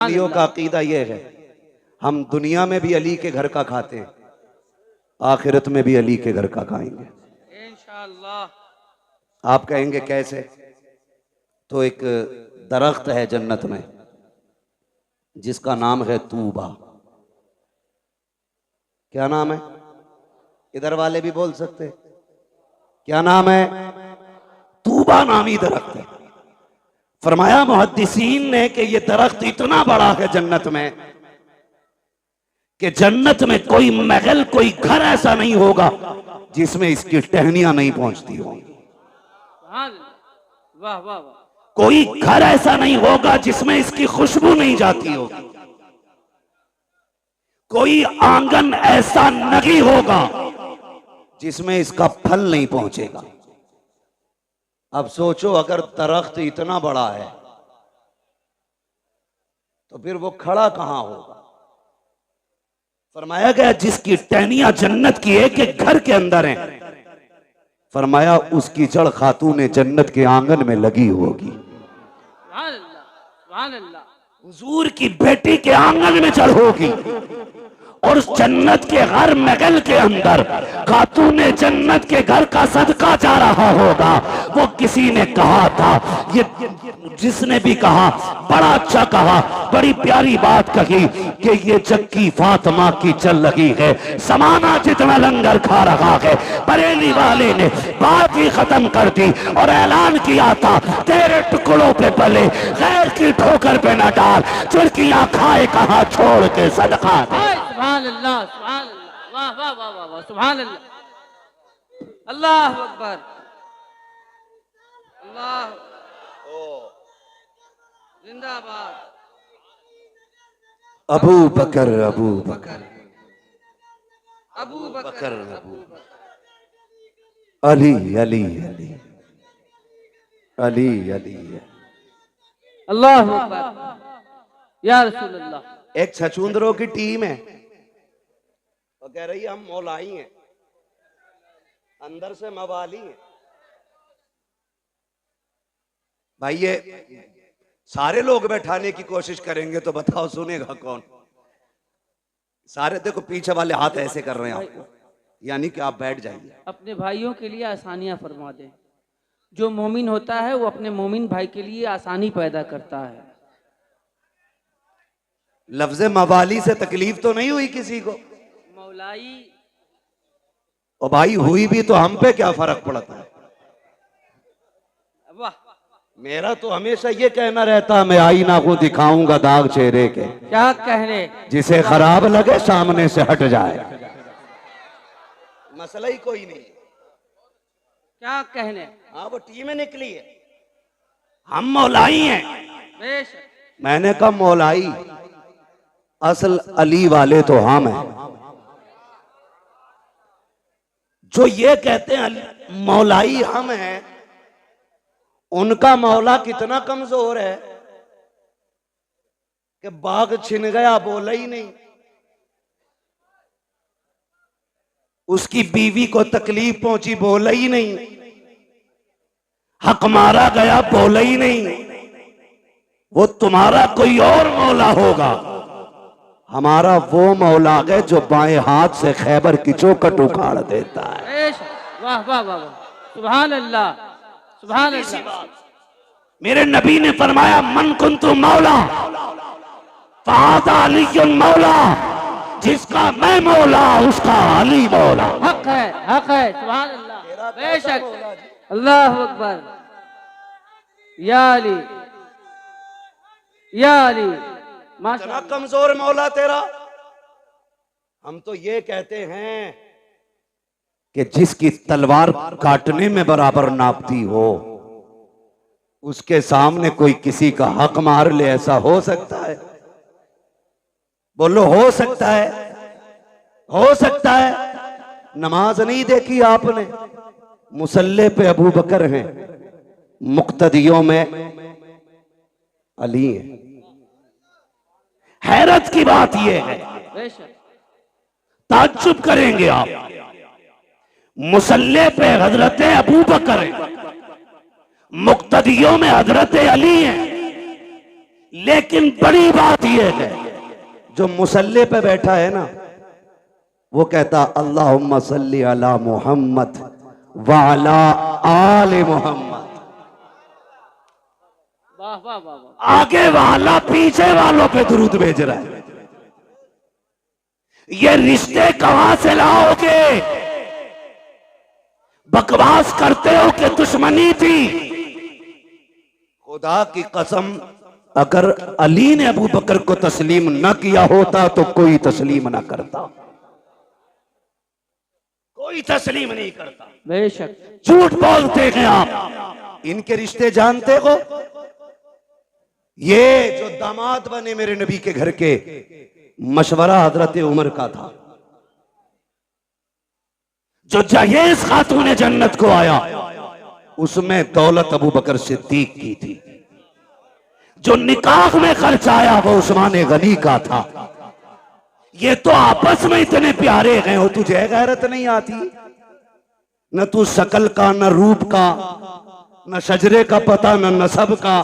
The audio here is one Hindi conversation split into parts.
अलियों का अकीदा ये है, हम दुनिया में भी अली के घर का खाते हैं, आखिरत में भी अली के घर का खाएंगे इंशाअल्लाह। आप कहेंगे कैसे? तो एक दरख्त है जन्नत में जिसका नाम है तूबा। क्या नाम है? इधर वाले भी बोल सकते हैं। क्या नाम है? तूबा नामी दरख्त है। फरमाया मुहद्दिसीन ने कि ये दरख्त इतना बड़ा है जन्नत में कि जन्नत में कोई महल, कोई घर ऐसा नहीं होगा जिसमें इसकी टहनियां नहीं पहुंचती होंगी। वाह वाह वाह। कोई घर ऐसा नहीं होगा जिसमें इसकी खुशबू नहीं जाती होगी। कोई आंगन ऐसा नहीं होगा जिसमें इसका फल नहीं पहुंचेगा। अब सोचो, अगर दरख्त इतना बड़ा है तो फिर वो खड़ा कहां होगा? फरमाया गया जिसकी टहनियां जन्नत की एक एक घर के अंदर हैं, फरमाया उसकी जड़ खातून जन्नत के आंगन में लगी होगी। हुजूर की बेटी के आंगन में जड़ होगी और उस जन्नत के हर महल के अंदर खातून जन्नत के घर का सदका जा रहा होगा। वो किसी ने कहा था, ये जिसने भी कहा बड़ा अच्छा कहा, बड़ी प्यारी बात कही कि ये जक्की फातिमा की चल रही है, समाना जितना लंगर खा रहा है। बरेली वाले ने बात ही खत्म कर दी और ऐलान किया था, तेरे टुकड़ों पे पले गैर की ठोकर पे न डाल, चुरकियां खाए कहा छोड़ के सदका दे। सुभान अल्लाह, सुभान अल्लाह, वाह वाह वाह वाह वाह, सुभान अल्लाह, अल्लाह अकबर, अल्लाह जिंदाबाद। अबू बकर अबू बकर अबू बकर अबू अली अली अली अली अली। अल्लाह अकबर या रसूल अल्लाह। एक छछूंदरों की टीम है, वो कह रही है हम मौलाई हैं, अंदर से मवाली हैं। भाई ये सारे लोग बैठाने की कोशिश करेंगे तो बताओ सुनेगा कौन? सारे देखो पीछे वाले हाथ ऐसे कर रहे हैं आपको, यानी कि आप बैठ जाइए। अपने भाइयों के लिए आसानियां फरमा दें। जो मोमिन होता है वो अपने मोमिन भाई के लिए आसानी पैदा करता है। लफ्ज़ मवाली से तकलीफ तो नहीं हुई किसी को? मौलाई और भाई हुई भी तो हम पे क्या फर्क पड़ता है? वाह। मेरा तो हमेशा ये कहना रहता, मैं आईना को दिखाऊंगा दाग चेहरे के, क्या कहने, जिसे खराब लगे सामने से हट जाए। मसला ही कोई नहीं। क्या कहने। हाँ वो टीमें निकली है, हम मौलाई हैं। बेशक। मैंने कहा मौलाई, असल अली वाले तो हम हैं। जो ये कहते हैं मौलाई हम हैं, उनका मौला कितना कमजोर है कि बाघ छिन गया बोला ही नहीं, उसकी बीवी को तकलीफ पहुंची बोला ही नहीं, हक मारा गया बोला ही नहीं। वो तुम्हारा कोई और मौला होगा, हमारा वो मौला है जो बाएं हाथ से खैबर की चौखट उखाड़ देता है। वाह वाह वाह, सुभान अल्लाह, सुभान अल्लाह। मेरे नबी ने फरमाया मन कुन्तु मौला फ़हाज़ा अलीयुन मौला, जिसका मैं मौला उसका अली मौला। हक है, हक है, सुभान अल्लाह, बेशक। अल्लाह अकबर। या अली, या अली, इतना कमजोर मौला तेरा। हम तो ये कहते हैं कि जिसकी तलवार काटने में बराबर नापती हो, उसके सामने कोई किसी का हक मार ले, ऐसा हो सकता है? बोलो हो सकता है? हो सकता है। नमाज नहीं देखी आपने? मुसल्ले पे अबू बकर हैं, मुक्तदियों में अली है। हैरत की बात यह है, ताज्जुब करेंगे आप, मुसल्ले पे हजरत अबू बकर हैं, मुक्तदियों में हजरत अली हैं, लेकिन बड़ी बात यह है, जो मुसल्ले पे बैठा है ना, वो कहता अल्लाहुम्मा सल्ली अला मोहम्मद व अला आले मोहम्मद। वाह वाह वाह वाह। आगे वाला पीछे वालों पे दुरूद भेज रहा है। ये रिश्ते कहां से लाओगे? बकवास करते हो कि दुश्मनी थी। खुदा की कसम, अगर अली ने अबू बकर को तस्लीम न किया होता तो कोई तस्लीम न करता, कोई तस्लीम नहीं करता। बेशक। झूठ बोलते हैं आप। इनके रिश्ते जानते हो? ये जो दामाद बने मेरे नबी के घर के, मशवरा हजरत उमर का था। जो जहेज खातून जन्नत को आया, उसमें दौलत अबू बकर सिद्दीक की थी। जो निकाह में खर्च आया वो उस्मान गनी का था। ये तो आपस में इतने प्यारे गए हो, तुझे गैरत नहीं आती? न तू शकल का, न रूप का, न शजरे का पता, न नसब का।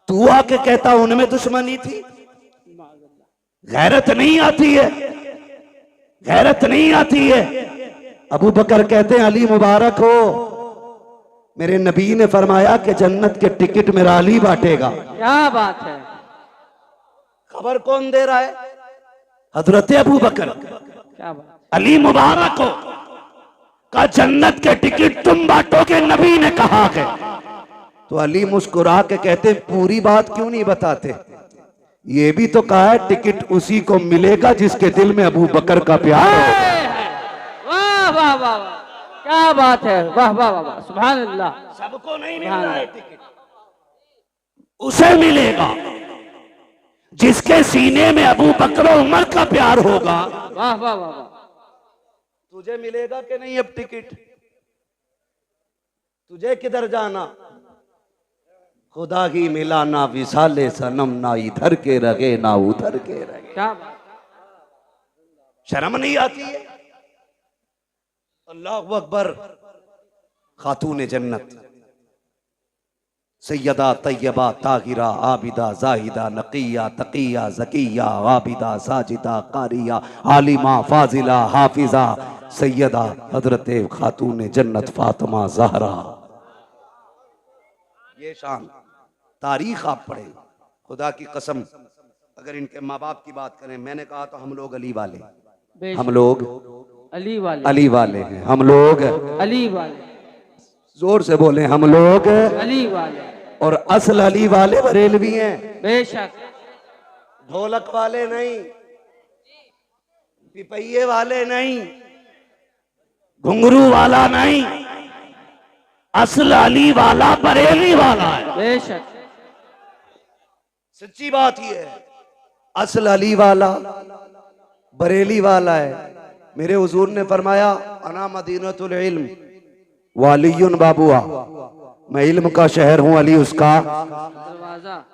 तू आके कहता उनमें दुश्मनी थी। गैरत नहीं आती है, गैरत नहीं आती है। अबू बकर कहते हैं अली मुबारक हो, मेरे नबी ने फरमाया कि जन्नत के टिकट मेरा अली बांटेगा। क्या बात है। खबर कौन दे रहा है? हजरत अबू बकर। क्या बात। अली मुबारक हो का जन्नत के टिकट तुम बांटोगे, नबी ने कहा है। तो अली मुस्कुरा के कहते पूरी बात क्यों नहीं बताते? ये भी तो कहा है टिकट उसी को मिलेगा जिसके दिल में अबू बकर का प्यार हो। वाह वाह वाह वाह, क्या बात है। वाह वाह वाह वाह, सुभान अल्लाह। सबको नहीं मिल रहा है टिकट, उसे मिलेगा जिसके सीने में अबू बकर और उमर का प्यार होगा। वाह वाह वाह वाह। तुझे मिलेगा कि नहीं अब टिकट? तुझे किधर जाना? खुदा ही मिला ना विसाले सनम, ना इधर के रहे ना उधर के रहे। क्या बात। शर्म नहीं आती है? अल्लाहु अकबर। खातून जन्नत सैयदा तैयबा ताहिरा आबिदा जाहिदा नकिया तकिया जकिया आबिदा साजिदा कारिया आलिमा फाजिला हाफिजा सैयदा हजरत खातून जन्नत फातिमा ज़हरा। ये शान तारीख आप पढ़े। खुदा की कसम, अगर इनके माँ बाप की बात करें, मैंने कहा तो हम लोग अली वाले, हम लोग अली वाले, अली वाले हैं, हम लोग अली वाले। जोर से बोले, हम लोग अली वाले। और असल अली वाले बरेलवी हैं। बेशक। ढोलक वाले नहीं, पिपैये वाले नहीं, घुंघरू वाला नहीं, असल अली वाला बरेली वाला है। बेशक। सच्ची बात ही है। असल अली वाला बरेली वाला है। मेरे हुजूर ने फरमाया अना मदीनतुल इल्म वालियुन बाबुआ, मैं इल्म का शहर हूं, अली उसका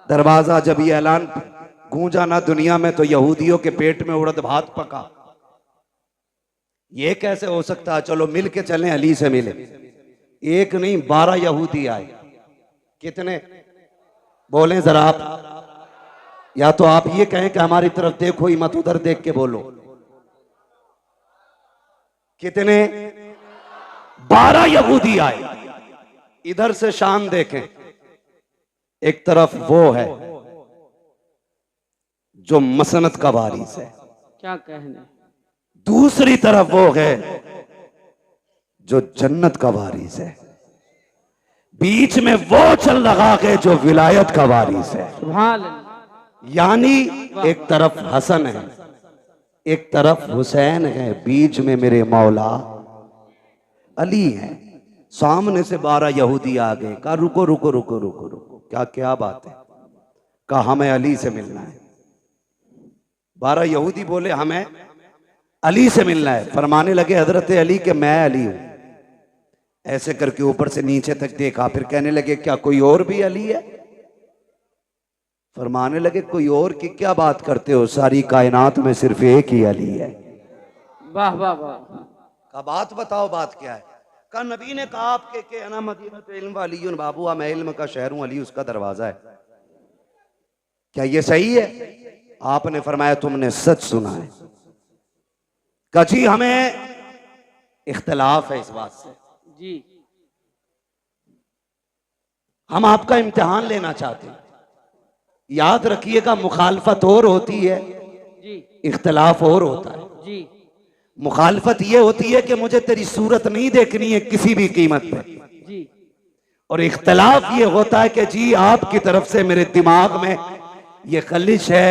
दरवाजा। जब ये ऐलान गूंजा ना दुनिया में, तो यहूदियों के पेट में उड़द भात पका। ये कैसे हो सकता है? चलो मिल के चलें, अली से मिले। एक नहीं 12 यहूदी आए। कितने बोले जरा आप? या तो आप ये कहें कि हमारी तरफ देखो ही मत, उधर देख के बोलो। कितने? 12 यहूदी आए। इधर से शान देखें, एक तरफ वो है जो मसनत का वारिस है, क्या कहने। दूसरी तरफ वो है जो जन्नत का वारिस है, बीच में वो चल रहा है जो विलायत का वारिस है। सुभान अल्लाह। यानी एक तरफ हसन है, एक तरफ हुसैन है, बीच में मेरे मौला अली है। सामने से 12 यहूदी आ गए। कहा रुको रुको रुको रुको रुको, क्या क्या बात है? कहा हमें अली से मिलना है। 12 यहूदी बोले हमें अली से मिलना है। फरमाने लगे हजरत अली के मैं अली हूं। ऐसे करके ऊपर से नीचे तक देखा, फिर कहने लगे क्या कोई और भी अली है? फरमाने लगे कोई और की क्या बात करते हो, सारी कायनात में सिर्फ एक ही अली है। वाह वाह वाह। का बात बताओ, बात क्या है? का नबी ने कहा आपके के अना मदीनतुल इल्म वालियुन बाबुआ, मैं इल्म का शहर हूं, अली उसका दरवाजा है। क्या ये सही है? आपने फरमाया तुमने सच सुना है। कहा जी हमें इख्तलाफ है इस बात से, जी हम आपका इम्तिहान लेना चाहते हैं। याद रखिएगा, मुखालफत और होती है, जी इख्तलाफ और होता है। जी मुखालफत ये होती है कि मुझे तेरी सूरत नहीं देखनी है किसी भी कीमत पे, जी और इख्तलाफ ये होता है कि जी आपकी तरफ से मेरे दिमाग में ये खलिश है,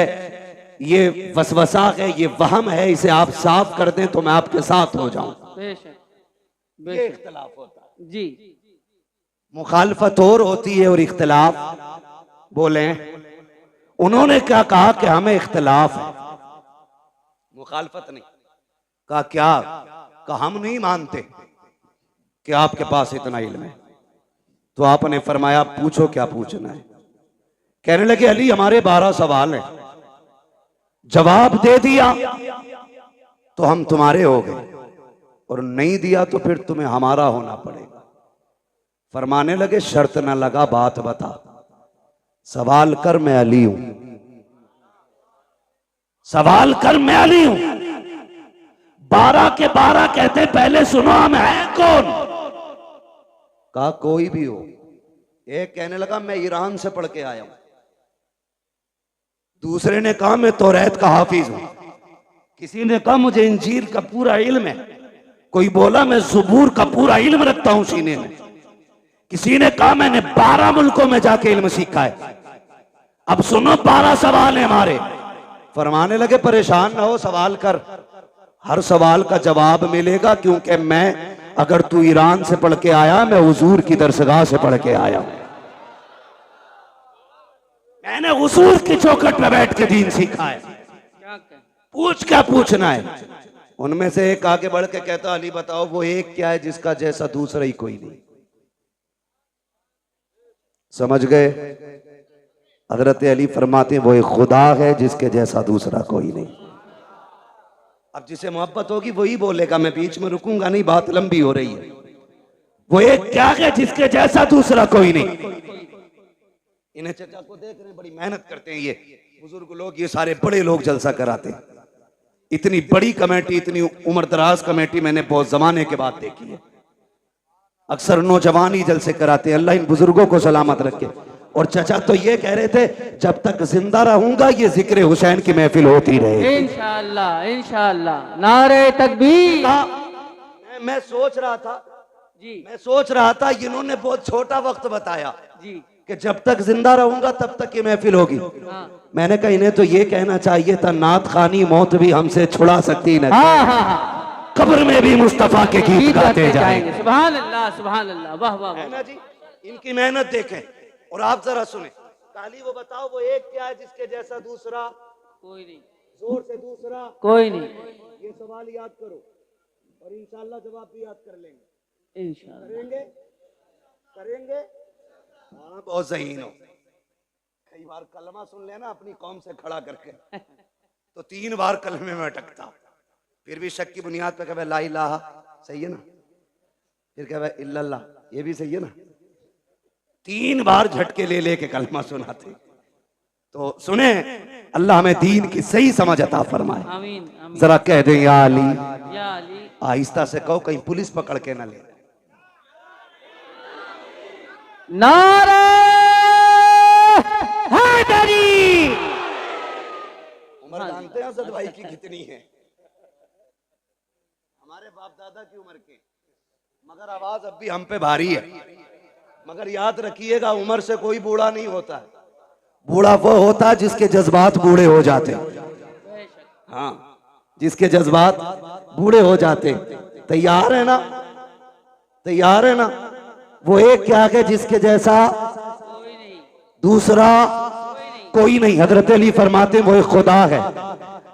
ये वसवसा है, ये वहम है, इसे आप साफ कर दें तो मैं आपके साथ हो जाऊं। बेशक ये बेशक इख्तलाफ होता है। जी मुखालफत और होती है और इख्तलाफ, बोले उन्होंने क्या कहा कि हमें इख्तलाफ है, मुखालफत नहीं। कहा क्या? कहा हम नहीं मानते कि आपके पास इतना इल्म है। तो आपने फरमाया पूछो क्या पूछना है। कहने लगे अली हमारे 12 सवाल हैं, जवाब दे दिया तो हम तुम्हारे हो गए, और नहीं दिया तो फिर तुम्हें हमारा होना पड़ेगा। फरमाने लगे शर्त न लगा, बात बता, सवाल कर मैं अली हूं, सवाल कर मैं अली हूं। 12 के 12 कहते पहले सुनो हम हैं कौन। कहा कोई भी हो। एक कहने लगा मैं ईरान से पढ़ के आया हूं, दूसरे ने कहा मैं तौरात का हाफिज हूं, किसी ने कहा मुझे इंजील का पूरा इल्म है, कोई बोला मैं ज़बूर का पूरा इल्म रखता हूं सीने में, किसी ने कहा मैंने 12 मुल्कों में जाके इल्म सीखा है। अब सुनो 12 सवाल है हमारे। फरमाने लगे परेशान ना हो, सवाल कर, हर सवाल का जवाब मिलेगा, क्योंकि मैं, अगर तू ईरान से पढ़ के आया, मैं हुजूर की दरसगाह से पढ़ के आया हूं, मैंने हुजूर की चौखट में बैठ के दीन सीखा है। क्या कहें? पूछ क्या पूछना है। उनमें से एक आगे बढ़ के कहता अली बताओ वो एक क्या है जिसका जैसा दूसरा ही कोई नहीं। समझ गए? हजरत अली फरमाते हैं वो एक खुदा है जिसके जैसा दूसरा कोई नहीं। अब जिसे मोहब्बत होगी वही बोलेगा, मैं बीच में रुकूंगा नहीं, बात लंबी हो रही है। वो एक क्या है जिसके जैसा दूसरा कोई नहीं। इन्हें चचा को देख रहे हैं, बड़ी मेहनत करते हैं ये बुजुर्ग लोग, ये सारे बड़े लोग जलसा कराते हैं। इतनी बड़ी कमेटी, इतनी उम्र दराज कमेटी मैंने बहुत जमाने के बाद देखी है। अक्सर नौजवान ही जलसे कराते हैं। अल्लाह इन बुजुर्गों को सलामत रखे। और चचा तो ये कह रहे थे जब तक जिंदा रहूंगा ये जिक्र हुसैन की महफिल होती रहे। इंशाअल्लाह इंशाअल्लाह। नारे तकबीर। मैं सोच रहा था जी इन्होंने बहुत छोटा वक्त बताया जी कि जब तक जिंदा रहूंगा तब तक ये महफिल होगी। हाँ मैंने कहा इन्हें तो ये कहना चाहिए था नात खानी मौत भी हमसे छुड़ा सकती न, हाँ हाँ हाँ। कब्र में भी मुस्तफा के गीत गाते जाएंगे। सुभान अल्लाह सुभान अल्लाह। वाह वाह है वाह। ना जी। इनकी मेहनत देखें और आप जरा सुने। काली वो बताओ वो एक क्या है जिसके जैसा दूसरा कोई नहीं, जोर से दूसरा कोई नहीं। ये सवाल याद करो और इंशाल्लाह जवाब भी याद कर लेंगे। इंशाअल्लाह करेंगे। हाँ बहुत ज़हीन हो। कई बार कलमा सुन लेना अपनी कौम से खड़ा करके तो 3 बार कलमे में अटकता, फिर भी शक की बुनियाद पे कहे ला इलाहा, सही है ना, फिर कहे इल्लल्लाह, ये भी सही है ना। 3 बार झटके ले लेके कलमा सुनाते। तो सुने, अल्लाह हमें दीन की सही समझ अता फरमाए। आमीन आमीन। जरा कह दें या अली। या अली। आहिस्ता से कहो कहीं पुलिस पकड़ के ना ले। नारे हैदरी। उम्र जानते हैं असद भाई की कितनी है? हमारे बाप दादा की उम्र के, मगर आवाज अब भी हम पे भारी है। मगर याद रखिएगा उम्र से कोई बूढ़ा नहीं होता है। बूढ़ा वो होता है जिसके जज्बात बूढ़े हो जाते। हाँ, जिसके जज्बात बूढ़े हो जाते। तैयार है ना? तैयार है ना? वो एक क्या है जिसके जैसा दूसरा कोई नहीं। हजरत अली फरमाते वो एक खुदा है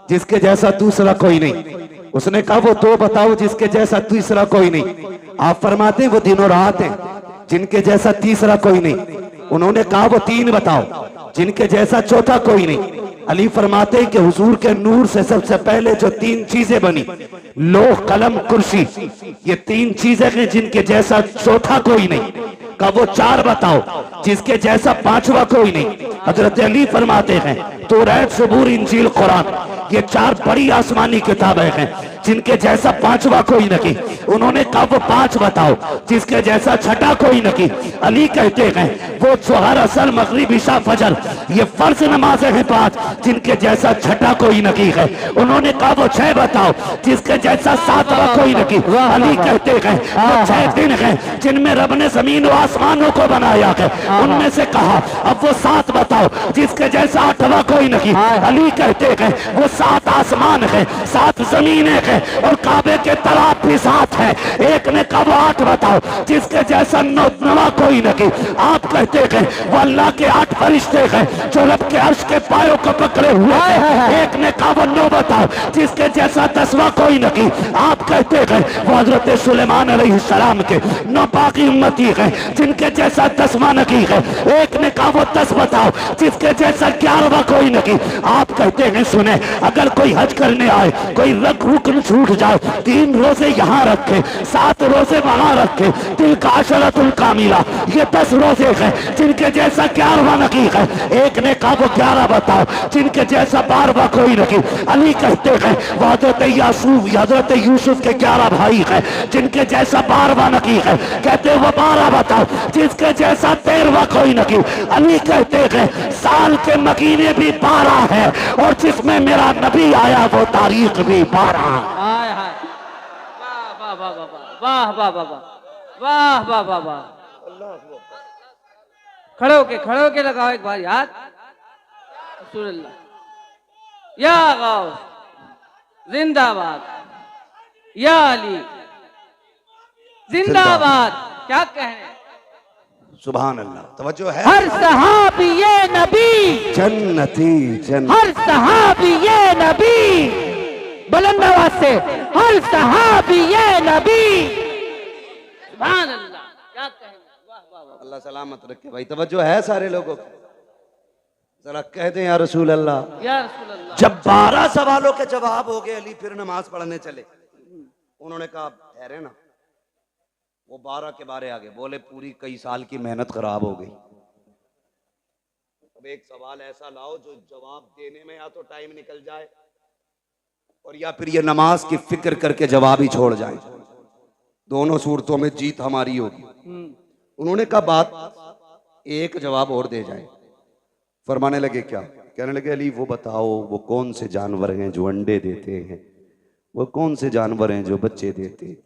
जिसके जैसा दूसरा कोई नहीं। उसने कहा वो 2 बताओ जिसके जैसा तीसरा कोई नहीं। आप फरमाते वो दिन और रात है जिनके जैसा तीसरा कोई नहीं। उन्होंने कहा वो 3 बताओ जिनके जैसा चौथा कोई नहीं। अली फरमाते हैं कि हुजूर के नूर से सबसे पहले जो 3 चीजें बनी, लोह कलम कुर्सी, ये 3 चीजें हैं जिनके जैसा चौथा कोई नहीं। कहा वो 4 बताओ जिसके जैसा 5वां कोई नहीं। हजरत अली फरमाते हैं तौरात, ज़बूर, इंजील, कुरान, ये 4 बड़ी आसमानी किताबें हैं जिनके जैसा 5वां कोई नहीं। उन्होंने कहा वो 5 बताओ जिसके जैसा 6ठा कोई नहीं। अली कहते हैं वो ज़ोहर, असर, मगरिब, इशा, फजर, ये फर्ज नमाजें हैं 5 जिनके जैसा 6ठा कोई नहीं है। उन्होंने कहा वो 6 बताओ जिसके जैसा 7वां कोई नहीं। अली कहते हैं वो 6 दिन हैं जिनमें रब ने जमीन और आसमानों को बनाया है। उनमें से कहा अब वो 7 बताओ जिसके जैसा 8वां कोई नहीं। अली कहते हैं वो 7 आसमान है, 7 जमीनें हैं और काबे के तालाब भी 7 है। एक ने कहा वो 8 बताओ जिसके जैसा 9वां कोई नहीं। आप कहते हैं वो अल्लाह के 8 फरिश्ते हैं जो रब के अर्श के पायों को पकड़े हुए हैं। एक ने कहा वो 9 बताओ जिसके जैसा 10वां कोई नहीं। आप कहते हैं वो हजरत सुलेमान अलैहिस्सलाम के 9 बाकी उम्मती हैं जिनके जैसा 10वां नहीं है। एक ने कहा वो 10 बताओ जिसके जैसा 11वां कोई नहीं। आप कहते हैं सुने, अगर कोई हज करने आए, कोई रुकन छूट जाए, 3 रोजे यहाँ रखे, 7 रोजे वहां रखे, दिल का अशरतुल कामिला, ये 10 रोजे हैं जिनके जैसा 11वां नहीं है। एक ने कहा वो 11 बताओ जिनके जैसा 12वां कोई नहीं। अली कहते हैं वो हजरत यूसुफ के 11 भाई हैं जिनके जैसा 12वां नहीं है। कहते वो 12 बताओ जिसके जैसा 13वां कोई नहीं। अली कहते हैं साल के महीने भी 12 है और जिसमें मेरा नबी आया वो तारीख भी 12। हाय हाय, वाह वाह वाह वाह वाह वाह वाह वाह वाह वाह। खड़े होके लगाओ एक बार याद। या गौस जिंदाबाद, या अली जिंदाबाद। क्या कहने, सुभान अल्लाह। तवज्जो है। हर सहाबी ये नबी जन्नती जन्नत, हर सहाबी ये नबी, बुलंद आवाज से हर सहाबी ये नबी। सुभान अल्लाह, क्या कहने, वाह वाह वाह। अल्लाह सलामत रखे भाई। तवज्जो है सारे लोगों को, जरा कह दें या रसूल अल्लाह। या रसूल अल्लाह। जब 12 सवालों के जवाब हो गए, अली फिर नमाज पढ़ने चले। उन्होंने कहा ठहरे ना, वो 12 के बारे आगे बोले पूरी कई साल की मेहनत खराब हो गई। अब एक सवाल ऐसा लाओ जो जवाब देने में या तो टाइम निकल जाए और या फिर ये नमाज की फिक्र करके जवाब ही छोड़ जाए। दोनों सूरतों में जीत हमारी होगी। उन्होंने कहा बात एक जवाब और दे जाए। फरमाने लगे क्या? कहने लगे अली वो बताओ वो कौन से जानवर हैं जो अंडे देते हैं, वो कौन से जानवर हैं जो बच्चे देते हैं।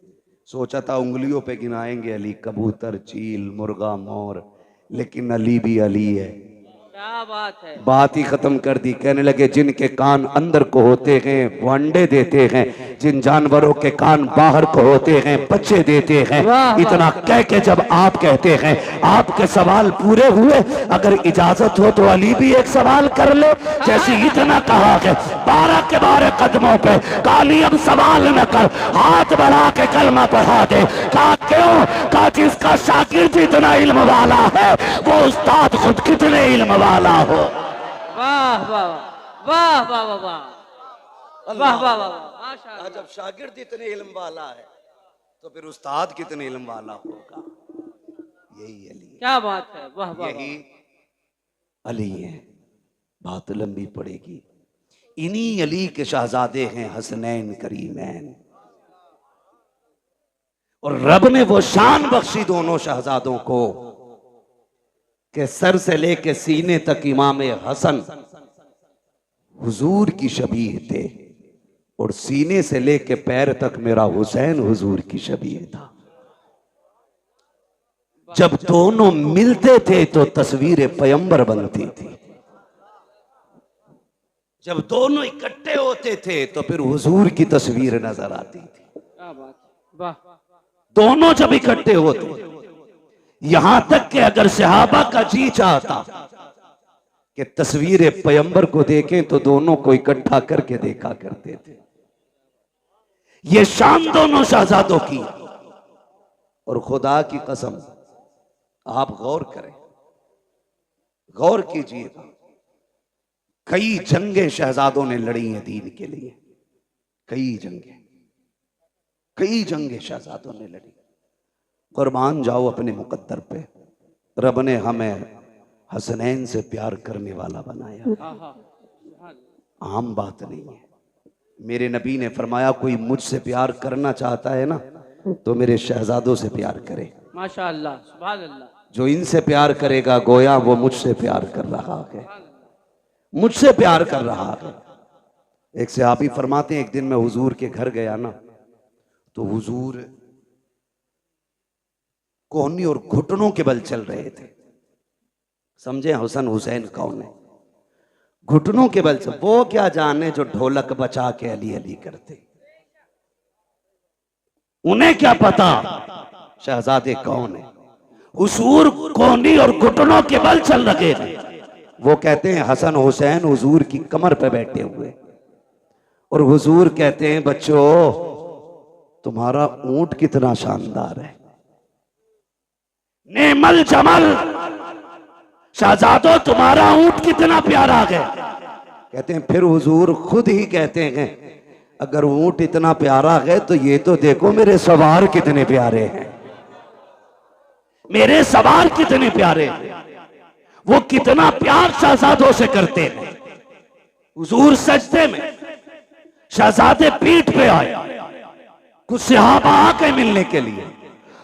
सोचा था उंगलियों पे गिनाएंगे अली, कबूतर, चील, मुर्गा, मोर, लेकिन अली भी अली है। क्या बात है। बात ही खत्म कर दी। कहने लगे जिनके कान अंदर को होते हैं वो अंडे देते हैं, जिन जानवरों के कान बाहर को होते हैं बच्चे देते हैं। इतना कह के जब आप कहते हैं आपके सवाल पूरे हुए, अगर इजाजत हो तो अली भी एक सवाल कर ले। जैसे इतना कहा है 12 के 12 कदमों पे काली अब सवाल न कर, हाथ बढ़ा के कलमा पढ़ा दे। कहा क्यों? कहा जिसका शागिर्द इतना इल्म वाला है वो उस्ताद खुद कितने इल्म वाला हो। वाह वाह वाह वाह वाह वाह वाह वाह वाह माशाअल्लाह। जब शागिर्द इतने इल्म वाला है तो फिर उस्ताद कितने इल्म वाला होगा। यही अली, क्या बात है। वाह वाह, यही अली है। बात लंबी पड़ेगी। इन्हीं अली के शहजादे हैं हसनैन करीमैन, और रब ने वो शान बख्शी दोनों शहजादों को कि सर से लेके सीने तक इमाम हसन हुजूर की शबीह थे और सीने से लेके पैर तक मेरा हुसैन हुजूर की शबीह था। जब दोनों मिलते थे तो तस्वीर पैगंबर बनती थी, जब दोनों इकट्ठे होते थे तो फिर हुजूर की तस्वीर नजर आती थी। क्या बात, वाह। दोनों जब इकट्ठे होते, यहां तक कि अगर सहाबा का जी चाहता कि तस्वीर पैगंबर को देखें तो दोनों को इकट्ठा करके देखा करते थे। ये शान दोनों शहजादों की, और खुदा की कसम आप गौर करें, गौर कीजिएगा, कई जंगें शहजादों ने लड़ी हैं दीन के लिए, कई जंगें शहजादों ने लड़ी। कुर्बान जाओ अपने मुकद्दर पे। रब ने हमें हसनैन से प्यार करने वाला बनाया। आम बात नहीं है। मेरे नबी ने फरमाया कोई मुझसे प्यार करना चाहता है ना तो मेरे शहजादों से प्यार करे। माशाअल्लाह, सुभान अल्लाह। जो इनसे प्यार करेगा गोया वो मुझसे प्यार कर रहा है, मुझसे प्यार कर रहा है। एक से आप ही फरमाते हैं, एक दिन मैं हुजूर के घर गया ना तो हुजूर कोहनी और घुटनों के बल चल रहे थे। समझे हसन हुसैन कौन है? घुटनों के बल से। वो क्या जाने जो ढोलक बचा के अली अली करते, उन्हें क्या पता शहजादे कौन है। हुजूर कोहनी और घुटनों के बल चल रहे थे। वो कहते हैं हसन हुसैन हुजूर की कमर पे बैठे हुए और हुजूर कहते हैं बच्चों तुम्हारा ऊंट कितना शानदार है। नेमल जमल, शहजादो तुम्हारा ऊंट कितना प्यारा है। कहते हैं फिर हुजूर खुद ही कहते हैं अगर ऊंट इतना प्यारा है तो ये तो देखो मेरे सवार कितने प्यारे हैं। मेरे सवार कितने प्यारे हैं। वो कितना प्यार शहजादों से करते हैं। हुजूर सजदे में, शहजादे पीठ पे आए, कुछ सहाबा आके मिलने के लिए।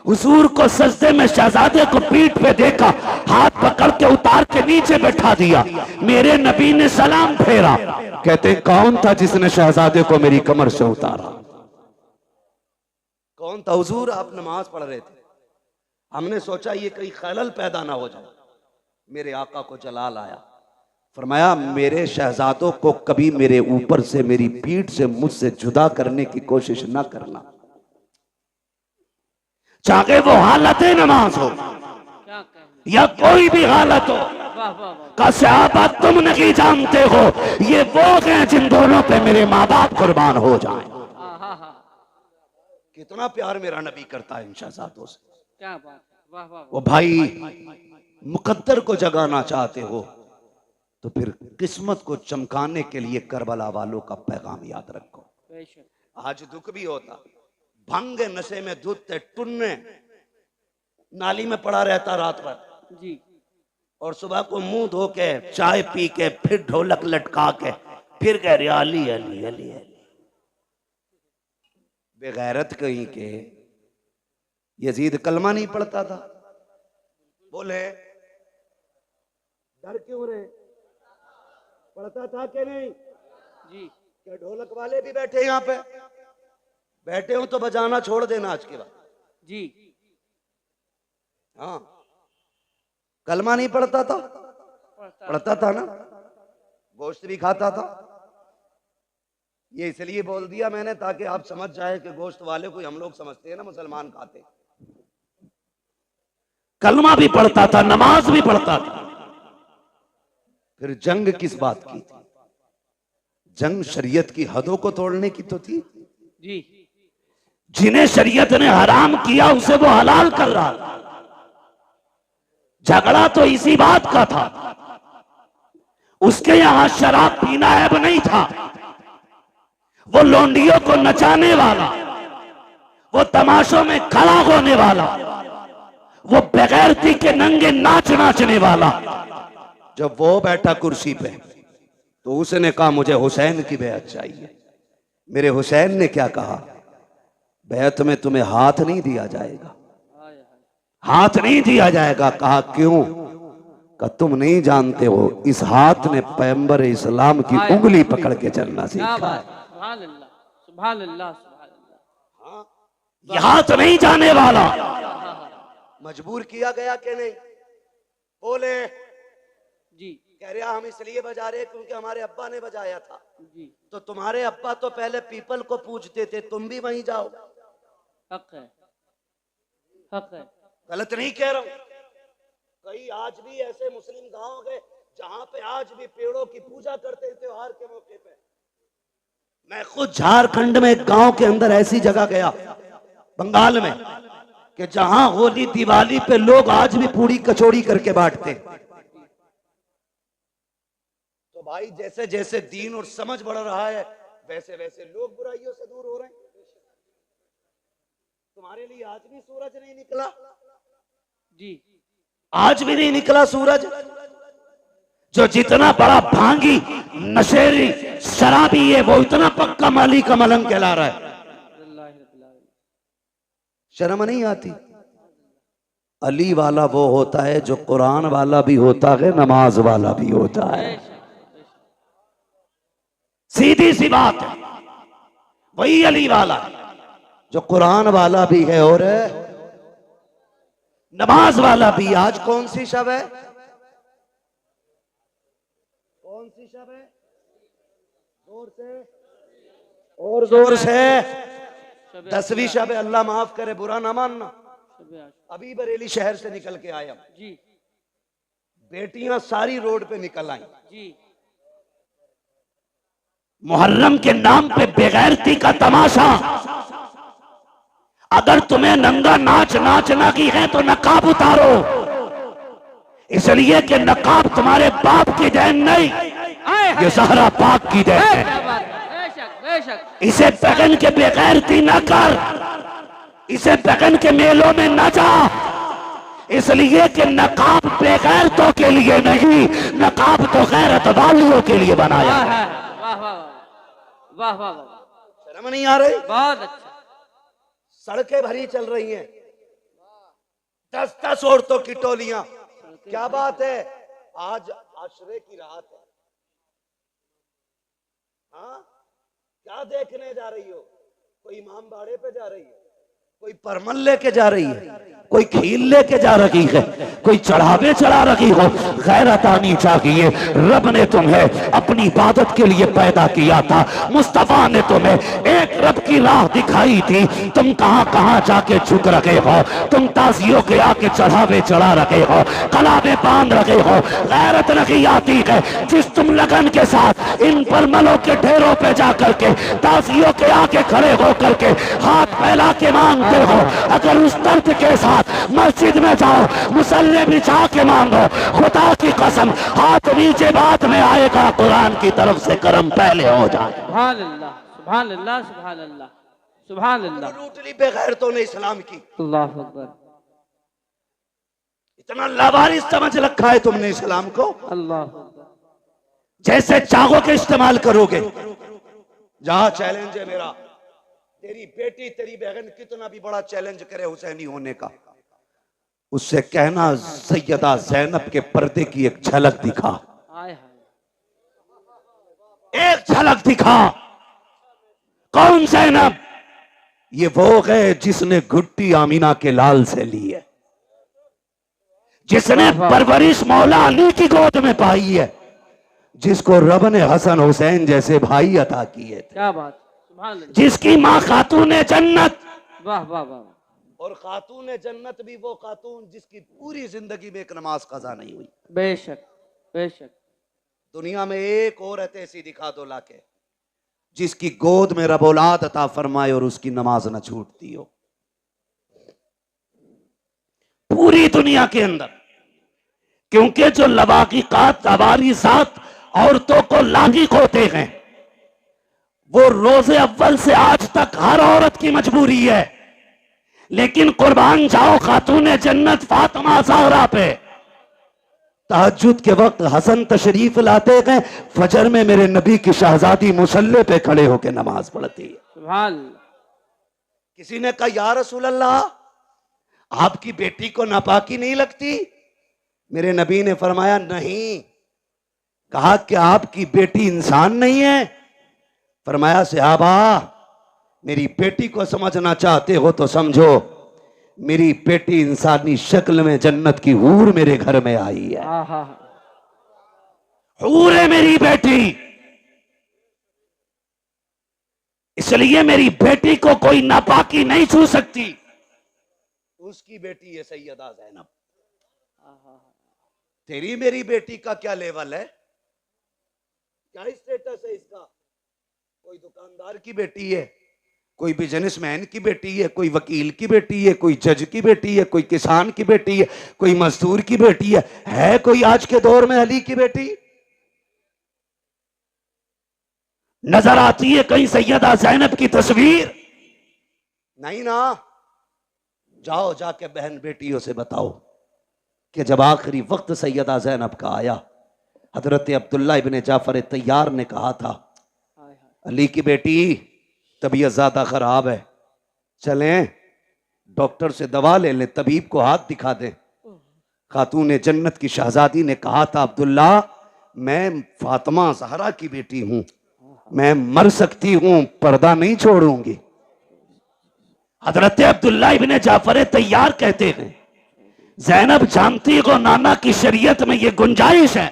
हुजूर को सजदे में शहजादे को पीठ पे देखा, हाथ पकड़ के उतार के नीचे बैठा दिया। मेरे नबी ने सलाम फेरा। कहते हैं कौन था जिसने शहजादे को मेरी कमर से उतारा? कौन था? हुजूर आप नमाज पढ़ रहे थे, हमने सोचा ये कहीं खलल पैदा ना हो जाए। मेरे आका को जलाल आया, फरमाया मेरे शहजादों को कभी मेरे ऊपर से, मेरी पीठ से, मुझसे जुदा करने की कोशिश ना करना, चाहे वो हालत नमाज हो या कोई भी हालत हो। का सहाबा तुम नहीं जानते हो ये वो हैं जिन दोनों पे मेरे माँ बाप कुर्बान हो जाएं। कितना प्यार मेरा नबी करता है इन शहजादों से। क्या बात, वाह वाह। वो भाई मुकद्दर को जगाना चाहते हो तो फिर किस्मत को चमकाने के लिए करबला वालों का पैगाम याद रखो। आज दुख भी होता, भंग नशे में धुत टुन्ने नाली में पड़ा रहता रात भर जी, और सुबह को मुंह धो के चाय पी के फिर ढोलक लटका के फिर कह रहे अली अली अली अली। बेगैरत कहीं के यजीद कलमा नहीं पढ़ता था। बोले डर क्यों रहे? पढ़ता था कि नहीं? जी, क्या ढोलक वाले भी बैठे यहाँ पे? बैठे हो तो बजाना छोड़ देना आज के बाद। जी, हाँ, कलमा नहीं पढ़ता था? पढ़ता था ना, गोश्त भी खाता था। ये इसलिए बोल दिया मैंने ताकि आप समझ जाए कि गोश्त वाले को हम लोग समझते हैं ना मुसलमान खाते। कलमा भी पढ़ता था, नमाज भी पढ़ता था। फिर जंग किस बात की थी? जंग शरीयत की हदों को तोड़ने की तो थी। जी, जिन्हें शरीयत ने हराम किया उसे वो हलाल कर रहा था। झगड़ा तो इसी बात का था। उसके यहां शराब पीना ऐब नहीं था। वो लोंडियों को नचाने वाला, वो तमाशों में खड़ा होने वाला, वो बेगैरती के नंगे नाच नाचने वाला। जब वो बैठा कुर्सी पे तो उसने कहा मुझे हुसैन की बैत चाहिए। मेरे हुसैन ने क्या कहा? बैत में तुम्हें हाथ नहीं दिया जाएगा, हाथ नहीं दिया जाएगा। कहा क्यों? का तुम नहीं जानते हो इस हाथ ने पैगंबर इस्लाम की उंगली पकड़ के चलना सीखा। सुभान अल्लाह, सुभान अल्लाह, सुभान अल्लाह। यहां तो नहीं जाने वाला। मजबूर किया गया कि नहीं? बोले जी, कह रहा हम इसलिए बजा रहे क्योंकि हमारे अब्बा ने बजाया था। जी, तो तुम्हारे अब्बा तो पहले पीपल को पूजते थे, तुम भी वहीं जाओ। हक है, हक है। गलत नहीं कह रहा हूं। कई आज भी ऐसे मुस्लिम गांव गए जहां पे आज भी पेड़ों की पूजा करते हैं त्योहार के मौके पे। मैं खुद झारखंड में एक गांव के अंदर ऐसी जगह गया बंगाल में कि जहां होली दिवाली पे लोग आज भी पूरी कचौड़ी करके बांटते। तो भाई जैसे जैसे दीन और समझ बढ़ रहा है वैसे वैसे लोग बुराइयों से दूर हो रहे हैं। तुम्हारे लिए आज भी सूरज नहीं निकला? जी, आज भी नहीं निकला सूरज। जो जितना बड़ा भांगी नशेरी शराबी है वो इतना पक्का माली का मलंग कहला रहा है। शर्म नहीं आती? अली वाला वो होता है जो कुरान वाला भी होता है, नमाज वाला भी होता है। सीधी सी बात है, वही अली वाला है जो कुरान वाला भी है और नमाज वाला भी। आज कौन सी शब है? कौन सी शब है? जोर से और जोर से। 10वीं शब है। अल्लाह माफ करे, बुरा ना मानना। अभी बरेली शहर से निकल के आया जी। बेटियां सारी रोड पे निकल आई जी। मुहर्रम के नाम पे बेगैरती का तमाशा। अगर तुम्हें नंगा नाच नाचना की है तो नकाब उतारो, इसलिए कि नकाब तुम्हारे बाप की देन नहीं, ये ज़हरा पाक की देन है। इसे पहन के बेगैरती न कर, इसे पहन के मेलों में न जा, इसलिए कि नकाब बेगैरतों के लिए नहीं, नकाब तो गैरत वालियों के लिए बनाया है। वाह वाह वाह वाह वाह, शर्म नहीं आ रही? बहुत अच्छा। सड़कें भरी चल रही हैं, 10-10 औरतों की टोलियां। क्या बात है? आज आशरे की रात है। हाँ, क्या देखने जा रही हो? कोई इमाम बाड़े पे जा रही है, कोई परमल लेके जा रही है, कोई खील लेके जा रही है, कोई चढ़ावे चढ़ा रही हो। गैरत आनी चाहिए। रब ने तुम्हें अपनी इबादत के लिए पैदा किया था। मुस्तफा ने तुम्हें एक रब की राह दिखाई थी। तुम कहां कहां जाके झुक रखे हो, तुम ताजियों के आके चढ़ावे चढ़ा रखे हो, कलावे बांध रखे हो। गैरत नहीं आती है जिस तुम लगन के साथ इन परमलों के ढेरों पे जाकर के ताजियों के आके खड़े हो करके हाथ फैला के मांगते हो। अगर उस दर्द के साथ मस्जिद में जाओ, मुसल्ले बिछा के मांगो, खुदा की कसम हाथ नीचे बाद में आएगा, कुरान की तरफ से करम पहले हो जाए। सुभान अल्लाह सुभान अल्लाह सुभान अल्लाह सुभान अल्लाह। लूटली बेगैरतों ने इस्लाम की। अल्लाह अकबर। इतना लावारिस समझ रखा है तुमने इस्लाम को। अल्लाह अकबर। जैसे चाहोगे के इस्तेमाल करोगे। जहां चैलेंज है मेरा, तेरी बेटी तेरी बहन कितना भी बड़ा चैलेंज करे हुसैनी होने का, उससे कहना सैयदा ज़ैनब के पर्दे की एक झलक दिखा, एक झलक दिखा। कौन ज़ैनब? ये वो है जिसने घुट्टी आमीना के लाल से ली है, जिसने परवरिश मौला अली की गोद में पाई है, जिसको रब ने हसन हुसैन जैसे भाई अता किए थे। क्या बात, जिसकी माँ खातून जन्नत। वाह वाह वाह। और खातून जन्नत भी वो खातून जिसकी पूरी जिंदगी में एक नमाज कज़ा नहीं हुई। बेशक बेशक। दुनिया में एक औरत ऐसी दिखा दो लाके जिसकी गोद में रब औलाद अता फरमाए और उसकी नमाज न छूटती हो। पूरी दुनिया के अंदर, क्योंकि जो लवाकिकात अवारिसात औरतों को लागिक होते हैं, वो रोजे अव्वल से आज तक हर औरत की मजबूरी है। लेकिन कुर्बान जाओ खातून जन्नत फातिमा ज़हरा पे। तहज्जुद के वक्त हसन तशरीफ लाते हैं, फजर में मेरे नबी की शहजादी मुसल्ले पे खड़े होकर नमाज पढ़ती है। सुभान अल्लाह। किसी ने कहा या रसूल अल्लाह, आपकी बेटी को नापाकी नहीं लगती? मेरे नबी ने फरमाया नहीं। कहा कि आपकी बेटी इंसान नहीं है? फरमाया सहाबा, मेरी बेटी को समझना चाहते हो तो समझो, मेरी बेटी इंसानी शक्ल में जन्नत की हूर मेरे घर में आई है। हूर है मेरी बेटी, इसलिए मेरी बेटी को कोई नापाकी नहीं छू सकती। उसकी बेटी है सैयदा ज़ैनब। तेरी मेरी बेटी का क्या लेवल है, क्या स्टेटस है इसका? कोई दुकानदार की बेटी है, कोई बिजनेसमैन की बेटी है, कोई वकील की बेटी है, कोई जज की बेटी है, कोई किसान की बेटी है, कोई मजदूर की बेटी है कोई आज के दौर में अली की बेटी? नजर आती है कहीं सैयदा ज़ैनब की तस्वीर? नहीं ना। जाओ जाके बहन बेटियों से बताओ कि जब आखिरी वक्त सैयदा ज़ैनब का आया, हजरत अब्दुल्ला इब्ने जाफर तैयार ने कहा था, अली की बेटी तबीयत ज्यादा खराब है, चलें डॉक्टर से दवा ले लें, तबीब को हाथ दिखा दें। खातून जन्नत की शहजादी ने कहा था, अब्दुल्ला मैं फातिमा ज़हरा की बेटी हूं, मैं मर सकती हूं, पर्दा नहीं छोड़ूंगी। हजरत अब्दुल्ला इब्ने जाफर तैयार कहते हैं, ज़ैनब जानती हो नाना की शरीयत में ये गुंजाइश है,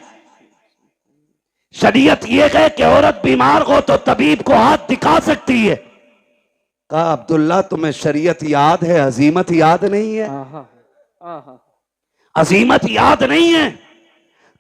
शरीयत ये है कि औरत बीमार हो तो तबीब को हाथ दिखा सकती है। कहा, अब्दुल्ला तुम्हें शरीयत याद है, अजीमत याद नहीं है? अजीमत याद नहीं है?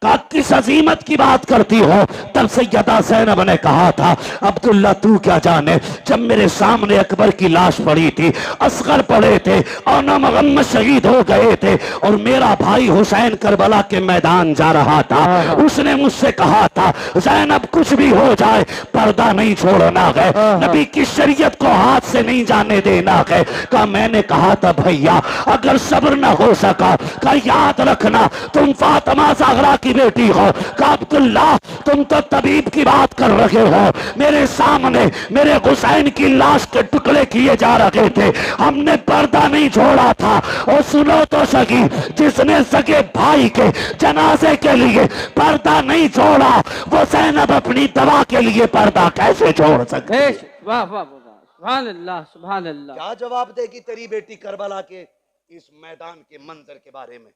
कहा, किस अजीमत की बात करती हो? तब सैयदा ज़ैनब ने कहा था, अब्दुल्ला तू क्या जाने, जब मेरे सामने अकबर की लाश पड़ी थी, असगर पड़े थे और मोहम्मद शहीद हो गए थे और मेरा भाई हुसैन करबला के मैदान जा रहा था, उसने मुझसे कहा था, ज़ैनब कुछ भी हो जाए पर्दा नहीं छोड़ना है, नबी की शरीयत को हाथ से नहीं जाने देना है। कहा, मैंने कहा था भैया अगर सब्र न हो सका, का याद रखना तुम फातिमा ज़हरा की बेटी हो। कहा, अब्दुल्ला तुम तो तबीब की बात कर रहे हो, मेरे सामने मेरे हुसैन की लाश के टुकड़े किए जा रहे थे, हमने पर्दा नहीं छोड़ा था। और सुनो तो सही, जिसने सगे भाई के जनाजे के लिए पर्दा नहीं छोड़ा, वो ज़ैनब अपनी दवा के लिए पर्दा कैसे छोड़ सकते? वाह वाह सुभान अल्लाह सुभान अल्लाह। क्या जवाब देगी तेरी बेटी करबला के इस मैदान के मंजर के बारे में?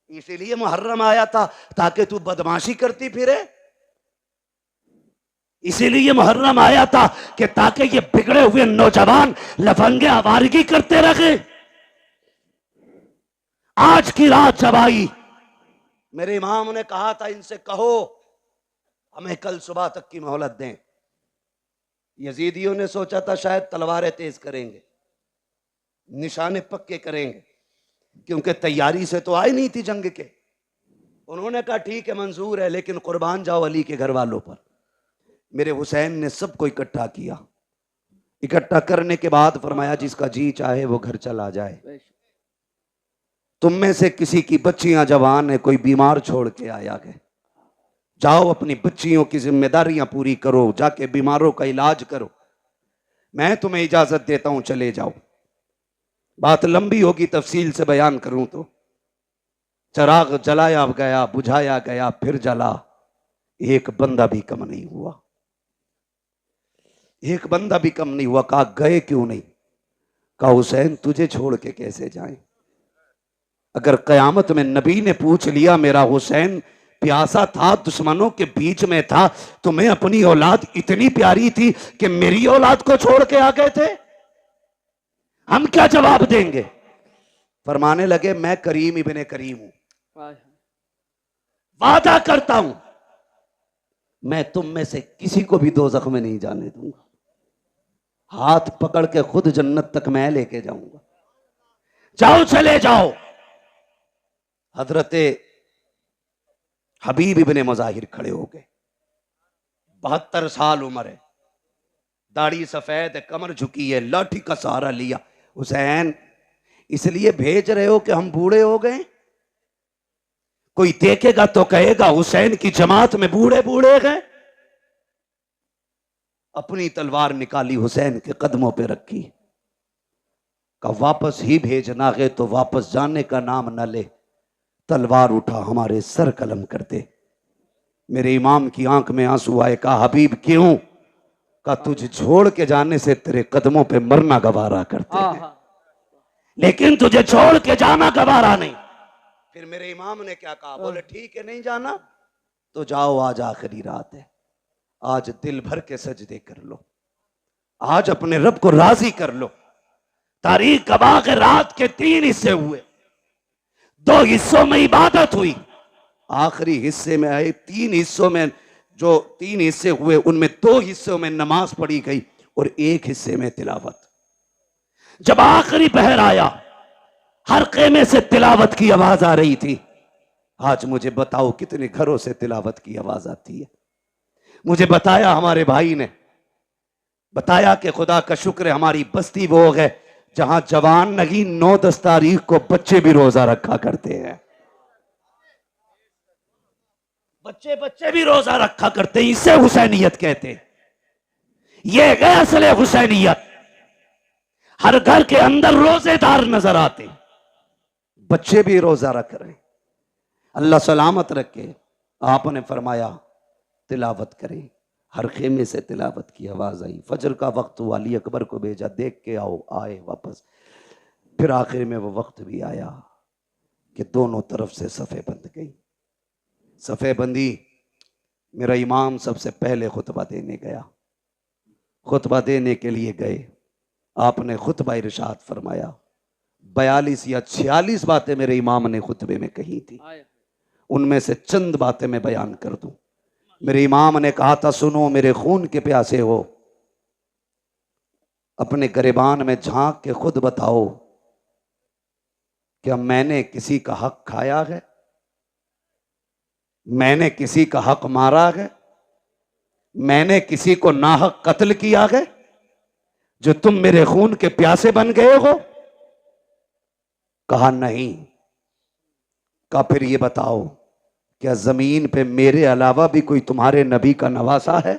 इसीलिए मुहर्रम आया था ताकि तू बदमाशी करती फिरे, इसीलिए मुहर्रम आया था कि ताकि ये बिगड़े हुए नौजवान लफंगे आवारगी करते रहे। आज की रात जब आई, मेरे इमाम ने कहा था इनसे कहो हमें कल सुबह तक की मोहलत दें। यजीदियों ने सोचा था शायद तलवारें तेज करेंगे, निशाने पक्के करेंगे, क्योंकि तैयारी से तो आई नहीं थी जंग के। उन्होंने कहा ठीक है मंजूर है, लेकिन कुर्बान जाओ अली के घर वालों पर। मेरे हुसैन ने सबको इकट्ठा किया, इकट्ठा करने के बाद फरमाया जिसका जी चाहे वो घर चला जाए, तुम में से किसी की बच्चियां जवान है, कोई बीमार छोड़ के आया है, जाओ अपनी बच्चियों की जिम्मेदारियां पूरी करो, जाके बीमारों का इलाज करो, मैं तुम्हें इजाजत देता हूं चले जाओ। बात लंबी होगी, तफसील से बयान करूं तो चराग जलाया गया, बुझाया गया, फिर जला, एक बंदा भी कम नहीं हुआ, एक बंदा भी कम नहीं हुआ। कहा गए क्यों नहीं? कहा हुसैन तुझे छोड़ के कैसे जाएं? अगर कयामत में नबी ने पूछ लिया मेरा हुसैन प्यासा था, दुश्मनों के बीच में था, तुम्हें अपनी औलाद इतनी प्यारी थी कि मेरी औलाद को छोड़ के आ गए थे, हम क्या जवाब देंगे? फरमाने लगे मैं करीम इब्ने करीम हूं, वादा करता हूं मैं तुम में से किसी को भी दोज़ख में नहीं जाने दूंगा, हाथ पकड़ के खुद जन्नत तक मैं लेके जाऊंगा, जाओ चले जाओ। हजरते हबीब इब्ने मुज़ाहिर खड़े हो गए, 72 साल उम्र है, दाढ़ी सफेद है, कमर झुकी है, लाठी का सहारा लिया। हुसैन इसलिए भेज रहे हो कि हम बूढ़े हो गए? कोई देखेगा तो कहेगा हुसैन की जमात में बूढ़े बूढ़े गए। अपनी तलवार निकाली, हुसैन के कदमों पे रखी, का वापस ही भेजना है तो वापस जाने का नाम न ले, तलवार उठा हमारे सर कलम कर दे। मेरे इमाम की आंख में आंसू आए। कहा हबीब क्यों? का तुझे छोड़ के जाने से तेरे कदमों पे मरना गवारा करते हैं, लेकिन तुझे छोड़ के जाना गवारा नहीं। फिर मेरे इमाम ने क्या कहा? बोले ठीक है नहीं जाना तो जाओ, आज आखिरी रात है, आज दिल भर के सजदे कर लो, आज अपने रब को राजी कर लो। तारीख गवाह के रात के 3 हिस्से हुए, 2 हिस्सों में इबादत हुई, आखिरी हिस्से में आए 3 हिस्सों में, जो 3 हिस्से हुए उनमें 2 हिस्सों में नमाज पढ़ी गई और 1 हिस्से में तिलावत। जब आखिरी पहर आया, हर खेमे से तिलावत की आवाज आ रही थी। आज मुझे बताओ कितने घरों से तिलावत की आवाज आती है? मुझे बताया हमारे भाई ने, बताया कि खुदा का शुक्र है हमारी बस्ती वो है जहां जवान नहीं 9-10 तारीख को बच्चे भी रोजा रखा करते हैं। बच्चे बच्चे भी रोजा रखा करते हैं, इसे हुसैनियत कहते हैं। ये है असल हुसैनियत। हर घर के अंदर रोजेदार नजर आते हैं। बच्चे भी रोजा रख रहे हैं, अल्लाह सलामत रखे। आपने फरमाया तिलावत करें। हर खेमे से तिलावत की आवाज आई। फजर का वक्त हुआ, अली अकबर को भेजा, देख के आओ। आए वापस। फिर आखिर में वो वक्त भी आया कि दोनों तरफ से सफ़े बंध गई। सफ़े बंदी, मेरा इमाम सबसे पहले खुतबा देने गया। खुतबा देने के लिए गए, आपने खुतबा इरशाद फरमाया। 42 या 46 बातें मेरे इमाम ने खुतबे में कही थी। उनमें से चंद बातें मैं बयान कर दूं। मेरे इमाम ने कहा था, सुनो मेरे खून के प्यासे हो, अपने गिरबान में झांक के खुद बताओ, क्या मैंने किसी का हक खाया है? मैंने किसी का हक मारा है? मैंने किसी को नाहक कत्ल किया है जो तुम मेरे खून के प्यासे बन गए हो? कहा नहीं। कहा फिर ये बताओ, क्या जमीन पे मेरे अलावा भी कोई तुम्हारे नबी का नवासा है?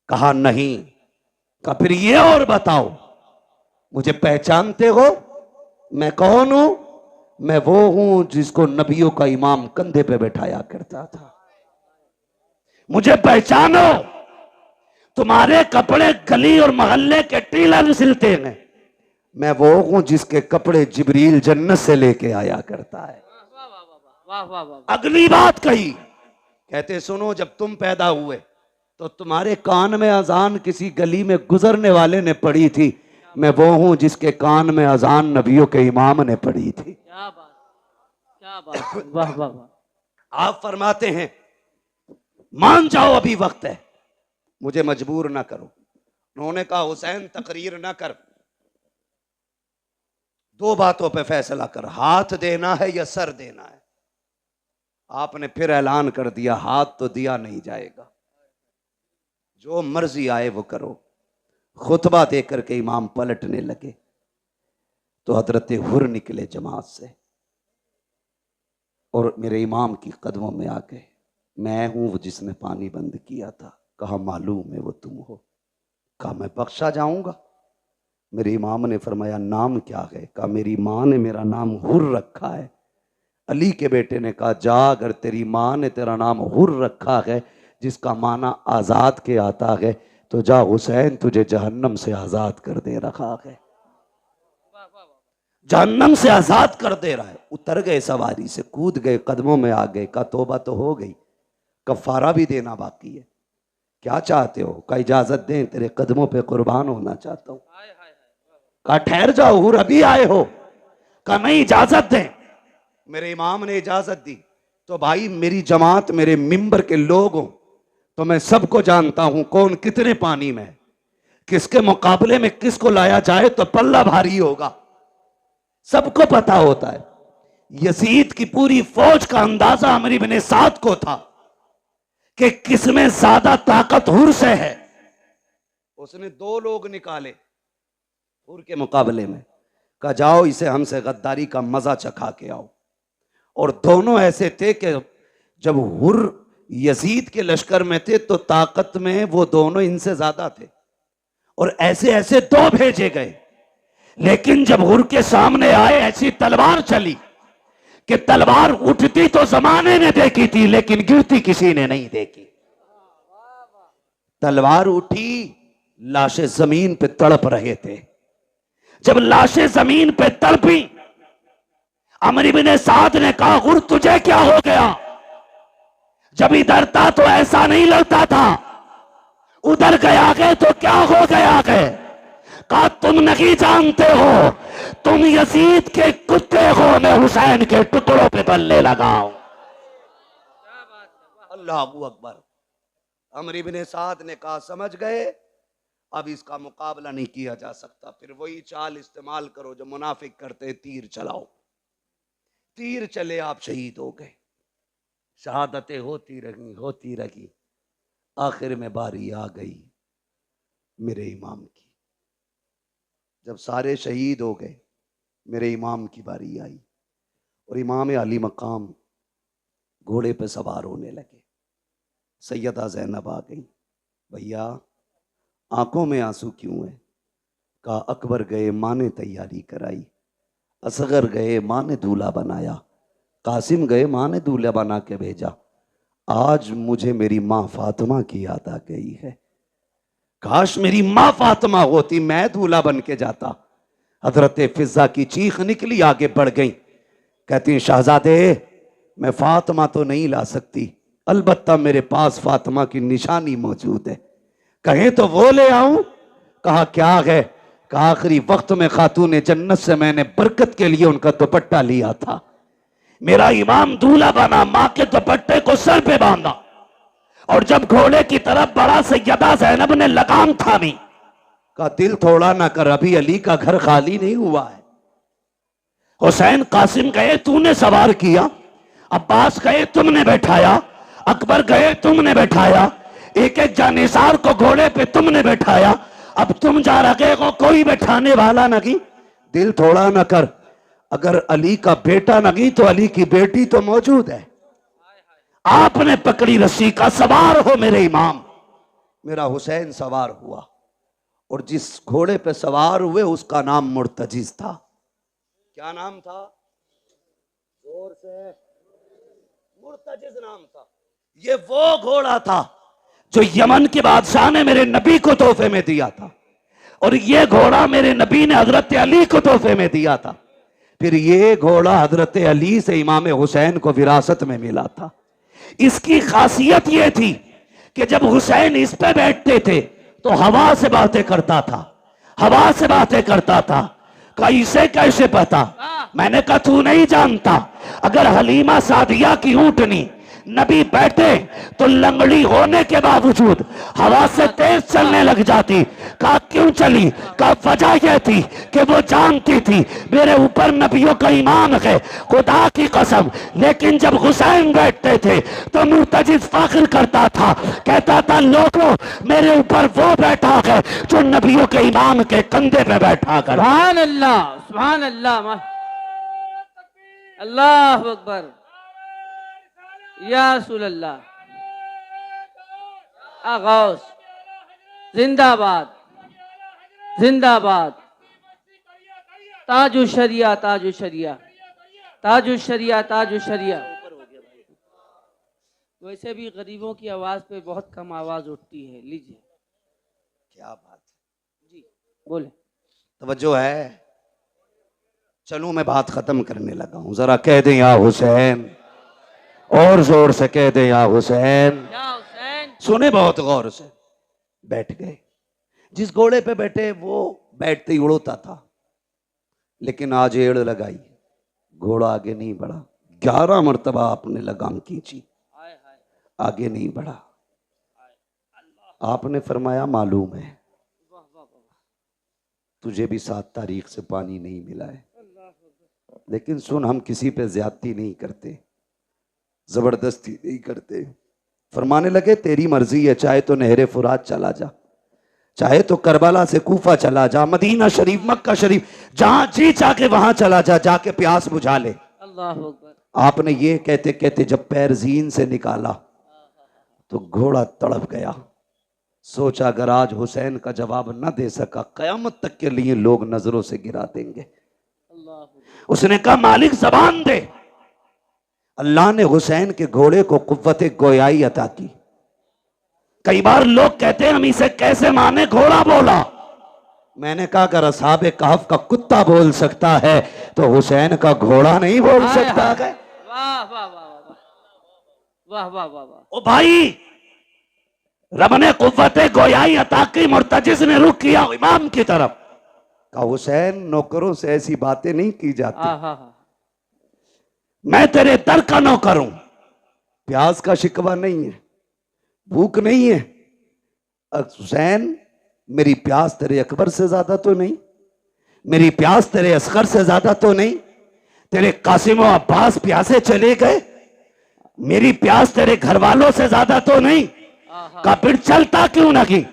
कहा नहीं। कहा फिर ये और बताओ, मुझे पहचानते हो? मैं कौन हूं? मैं वो हूं जिसको नबियों का इमाम कंधे पे बैठाया करता था। मुझे पहचानो। तुम्हारे कपड़े गली और मोहल्ले के टीलर सिलते हैं। मैं वो हूं जिसके कपड़े जिब्रील जन्नत से लेके आया करता है। वाह वाह वाह। अगली बात कही, कहते सुनो, जब तुम पैदा हुए तो तुम्हारे कान में अजान किसी गली में गुजरने वाले ने पड़ी थी। मैं वो हूं जिसके कान में अजान नबियों के इमाम ने पड़ी थी। क्या बात, क्या बात, वाह वाह वाह। आप फरमाते हैं, मान जाओ अभी वक्त है, मुझे मजबूर ना करो। उन्होंने कहा, हुसैन तकरीर ना कर, दो बातों पे फैसला कर, हाथ देना है या सर देना है। आपने फिर ऐलान कर दिया, हाथ तो दिया नहीं जाएगा, जो मर्जी आए वो करो। खुतबा देकर के इमाम पलटने लगे तो हजरत हुर निकले जमात से और मेरे इमाम की कदमों में आ गए। मैं हूं वो जिसने पानी बंद किया था। कहा मालूम है वो तुम हो। कहा मैं बख्शा जाऊंगा? मेरे इमाम ने फरमाया, नाम क्या है? कहा मेरी माँ ने मेरा नाम हुर रखा है। अली के बेटे ने कहा, जा, अगर तेरी माँ ने तेरा नाम हुर रखा है जिसका माना आजाद के आता है, तो जा, हुसैन तुझे जहन्नम से आजाद कर दे रखा है। जहन्नम से आजाद कर दे रहा है। उतर गए सवारी से, कूद गए, कदमों में आ गए। का तोबा तो हो गई, कफारा भी देना बाकी है। क्या चाहते हो? का इजाजत दें, तेरे कदमों पे कुर्बान होना चाहता हूं। कहा ठहर जाओ, हुर अभी आए हो? कहा नहीं, इजाजत दें। मेरे इमाम ने इजाजत दी। तो भाई मेरी जमात, मेरे मिंबर के लोग हो तो मैं सबको जानता हूं कौन कितने पानी में है, किसके मुकाबले में किसको लाया जाए तो पल्ला भारी होगा, सबको पता होता है। यजीद की पूरी फौज का अंदाजा अमर इब्ने साद को था कि किसमें ज्यादा ताकत हुर से है। उसने दो लोग निकाले हुर के मुकाबले में। कहा जाओ, इसे हमसे गद्दारी का मजा चखा के आओ। और दोनों ऐसे थे कि जब हुर यजीद के लश्कर में थे तो ताकत में वो दोनों इनसे ज्यादा थे। और ऐसे ऐसे दो भेजे गए, लेकिन जब हुर के सामने आए ऐसी तलवार चली कि तलवार उठती तो जमाने ने देखी थी लेकिन गिरती किसी ने नहीं देखी। तलवार उठी, लाशें जमीन पे तड़प रहे थे। जब लाशें जमीन पे तड़पी, अमर इब्ने साद ने कहा, हुर तुझे क्या हो गया? जब इधर था तो ऐसा नहीं लगता था, उधर गया गए तो क्या हो गया गए? कहा तुम नहीं जानते हो, तुम यजीद के कुत्ते हो, मैं हुसैन के टुकड़ों पे बल्ले लगाऊं। अल्लाह अकबर। अमर इब्ने साद ने कहा, समझ गए, अब इसका मुकाबला नहीं किया जा सकता। फिर वही चाल इस्तेमाल करो जो मुनाफिक करते, तीर चलाओ। तीर चले, आप शहीद हो गए। शहादतें होती रही। आखिर में बारी आ गई मेरे इमाम की। जब सारे शहीद हो गए, मेरे इमाम की बारी आई और इमाम अली मकाम घोड़े पे सवार होने लगे। सैयदा ज़ैनब आ गई। भैया आंखों में आंसू क्यों है? कहा अकबर गए, माँ ने तैयारी कराई। असगर गए, माँ ने दूल्हा बनाया। कासिम गए, माँ ने दूल्हा बना के भेजा। आज मुझे मेरी माँ फातिमा की याद आ गई है। काश मेरी माँ फातिमा होती, मैं दूल्हा बन के जाता। हजरत फिजा की चीख निकली, आगे बढ़ गई। कहती शहजादे मैं फातिमा तो नहीं ला सकती, अलबत्ता मेरे पास फातिमा की निशानी मौजूद है, कहे तो वो ले आऊं। कहा क्या है? कहा आखिरी वक्त में खातून जन्नत से मैंने बरकत के लिए उनका दुपट्टा लिया था। मेरा इमाम दूल्हा बना, माँ के दुपट्टे को सर पे बांधा और जब घोड़े की तरफ बढ़ा सैयदा ज़ैनब ने लगाम थामी। का दिल थोड़ा ना कर, अभी अली का घर खाली नहीं हुआ है। हुसैन कासिम गए, तूने सवार किया। अब्बास गए, तुमने बैठाया। अकबर गए, तुमने बैठाया। एक एक जानिसार को घोड़े पे तुमने बैठाया। अब तुम जा रहे हो, कोई बैठाने वाला नहीं। दिल थोड़ा ना कर, अगर अली का बेटा नहीं तो अली की बेटी तो मौजूद है। आपने पकड़ी रस्सी का, सवार हो मेरे इमाम। मेरा हुसैन सवार हुआ और जिस घोड़े पे सवार हुए उसका नाम मुर्तजिज था। क्या नाम था? जोर से। मुर्तजिज नाम था। ये वो घोड़ा था जो यमन के बादशाह ने मेरे नबी को तोहफे में दिया था, और ये घोड़ा मेरे नबी ने हजरत अली को तोहफे में दिया था। फिर ये घोड़ा हजरत अली से इमाम हुसैन को विरासत में मिला था। इसकी खासियत यह थी कि जब हुसैन इस पे बैठते थे तो हवा से बातें करता था, हवा से बातें करता था। कहा इसे कैसे पता? मैंने कहा तू नहीं जानता, अगर हलीमा सादिया की ऊंटनी नबी बैठे तो लंगड़ी होने के बावजूद हवा से तेज चलने लग जाती। कहा क्यों चली? कहा वजह यह थी कि वो जानती थी मेरे ऊपर नबियों का ईमान है, खुदा की कसम। लेकिन जब हुसैन बैठते थे तो मुर्तजिज फख्र करता था, कहता था लोगों मेरे ऊपर वो बैठा है जो नबियों के ईमान के कंधे पे बैठा कर। सुभान अल्लाह, सुभान अल्लाह, अल्लाह अकबर, या रसूल अल्लाह, आगौस जिंदाबाद, जिंदाबाद, ताजु शरिया, ताजु शरिया, ताजु शरिया, ताजु शरिया। वैसे भी गरीबों की आवाज पे बहुत कम आवाज उठती है। लीजिए। क्या बात है जी बोले। तवज्जो है। चलूं मैं बात खत्म करने लगा हूं, जरा कह दें या हुसैन, और जोर से कह दे या हुसैन। सुने बहुत गौर से। बैठ गए। जिस घोड़े पे बैठे वो बैठते ही उड़ता था, लेकिन आज एड़ लगाई, घोड़ा आगे नहीं बढ़ा। 11 मरतबा आपने लगाम खींची, आगे नहीं बढ़ा। आपने फरमाया मालूम है तुझे भी 7 तारीख से पानी नहीं मिला है, लेकिन सुन हम किसी पे ज्यादती नहीं करते, जबरदस्ती नहीं करते। फरमाने लगे तेरी मर्जी है, चाहे तो नहरे फुरात चला जा, चाहे तो करबला से कूफा चला जा, मदीना शरीफ, मक्का शरीफ, जहां जी चाहे वहां चला जा, जाके प्यास बुझा ले। अल्लाह अकबर। आपने ये कहते कहते जब पैर जीन से निकाला तो घोड़ा तड़प गया। सोचा अगर आज हुसैन का जवाब न दे सका, कयामत तक के लिए लोग नजरों से गिरा देंगे। उसने कहा मालिक जबान दे। अल्लाह ने हुसैन के घोड़े को कुव्वत गोयाई अता की। कई बार लोग कहते हैं हम इसे कैसे माने, घोड़ा बोला। मैंने कहा अगर असहाबे कहफ का कुत्ता बोल सकता है तो हुसैन का घोड़ा नहीं बोल सकता है। वाह वाह वाह वाह वाह वाह वाह। ओ भाई, रब ने कुव्वत गोयाई अता की, मुर्तजिज ने रुख किया इमाम की तरफ। कहा हुसैन नौकरों से ऐसी बातें नहीं की जाती, मैं तेरे दर का नौकर हूं। प्यास का शिकवा नहीं है, भूख नहीं है। हुसैन मेरी प्यास तेरे अकबर से ज्यादा तो नहीं, मेरी प्यास तेरे असगर से ज्यादा तो नहीं, तेरे कासिम और अब्बास प्यासे चले गए, मेरी प्यास तेरे घर वालों से ज्यादा तो नहीं। का फिर चलता क्यों नहीं?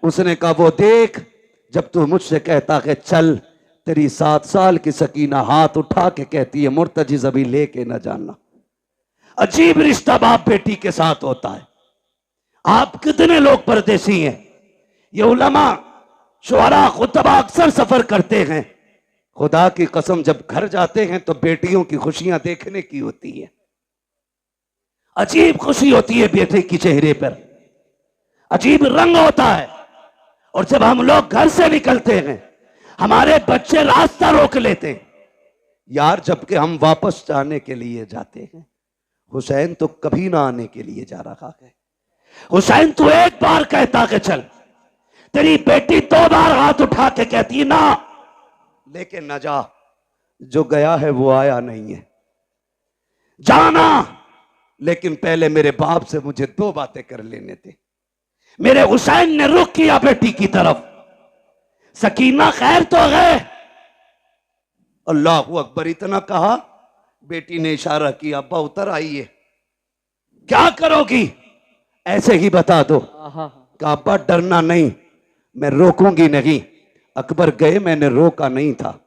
उसने कहा वो देख, जब तू मुझसे कहता है चल, तेरी 7 साल की सकीना हाथ उठा के कहती है मुर्तजिज अभी लेके न जाना। अजीब रिश्ता बाप बेटी के साथ होता है। आप कितने लोग परदेसी हैं? ये उलमा शुअरा खुतबा अक्सर सफर करते हैं। खुदा की कसम जब घर जाते हैं तो बेटियों की खुशियां देखने की होती है। अजीब खुशी होती है बेटे के चेहरे पर, अजीब रंग होता है। और जब हम लोग घर से निकलते हैं हमारे बच्चे रास्ता रोक लेते हैं यार, जबकि हम वापस जाने के लिए जाते हैं। हुसैन तो कभी ना आने के लिए जा रहा है। हुसैन तू एक बार कहता कि चल, तेरी बेटी 2 बार हाथ उठा के कहती ना, लेकिन न जा। जो गया है वो आया नहीं है। जाना, लेकिन पहले मेरे बाप से मुझे 2 बातें कर लेने थे। मेरे हुसैन ने रुख किया बेटी की तरफ। सकीना खैर तो है? अल्लाह अकबर इतना कहा, बेटी ने इशारा किया, अब्बा उतर आइए। क्या करोगी? ऐसे ही बता दो। कहा अब्बा डरना नहीं, मैं रोकूंगी नहीं। अकबर गए, मैंने रोका नहीं था।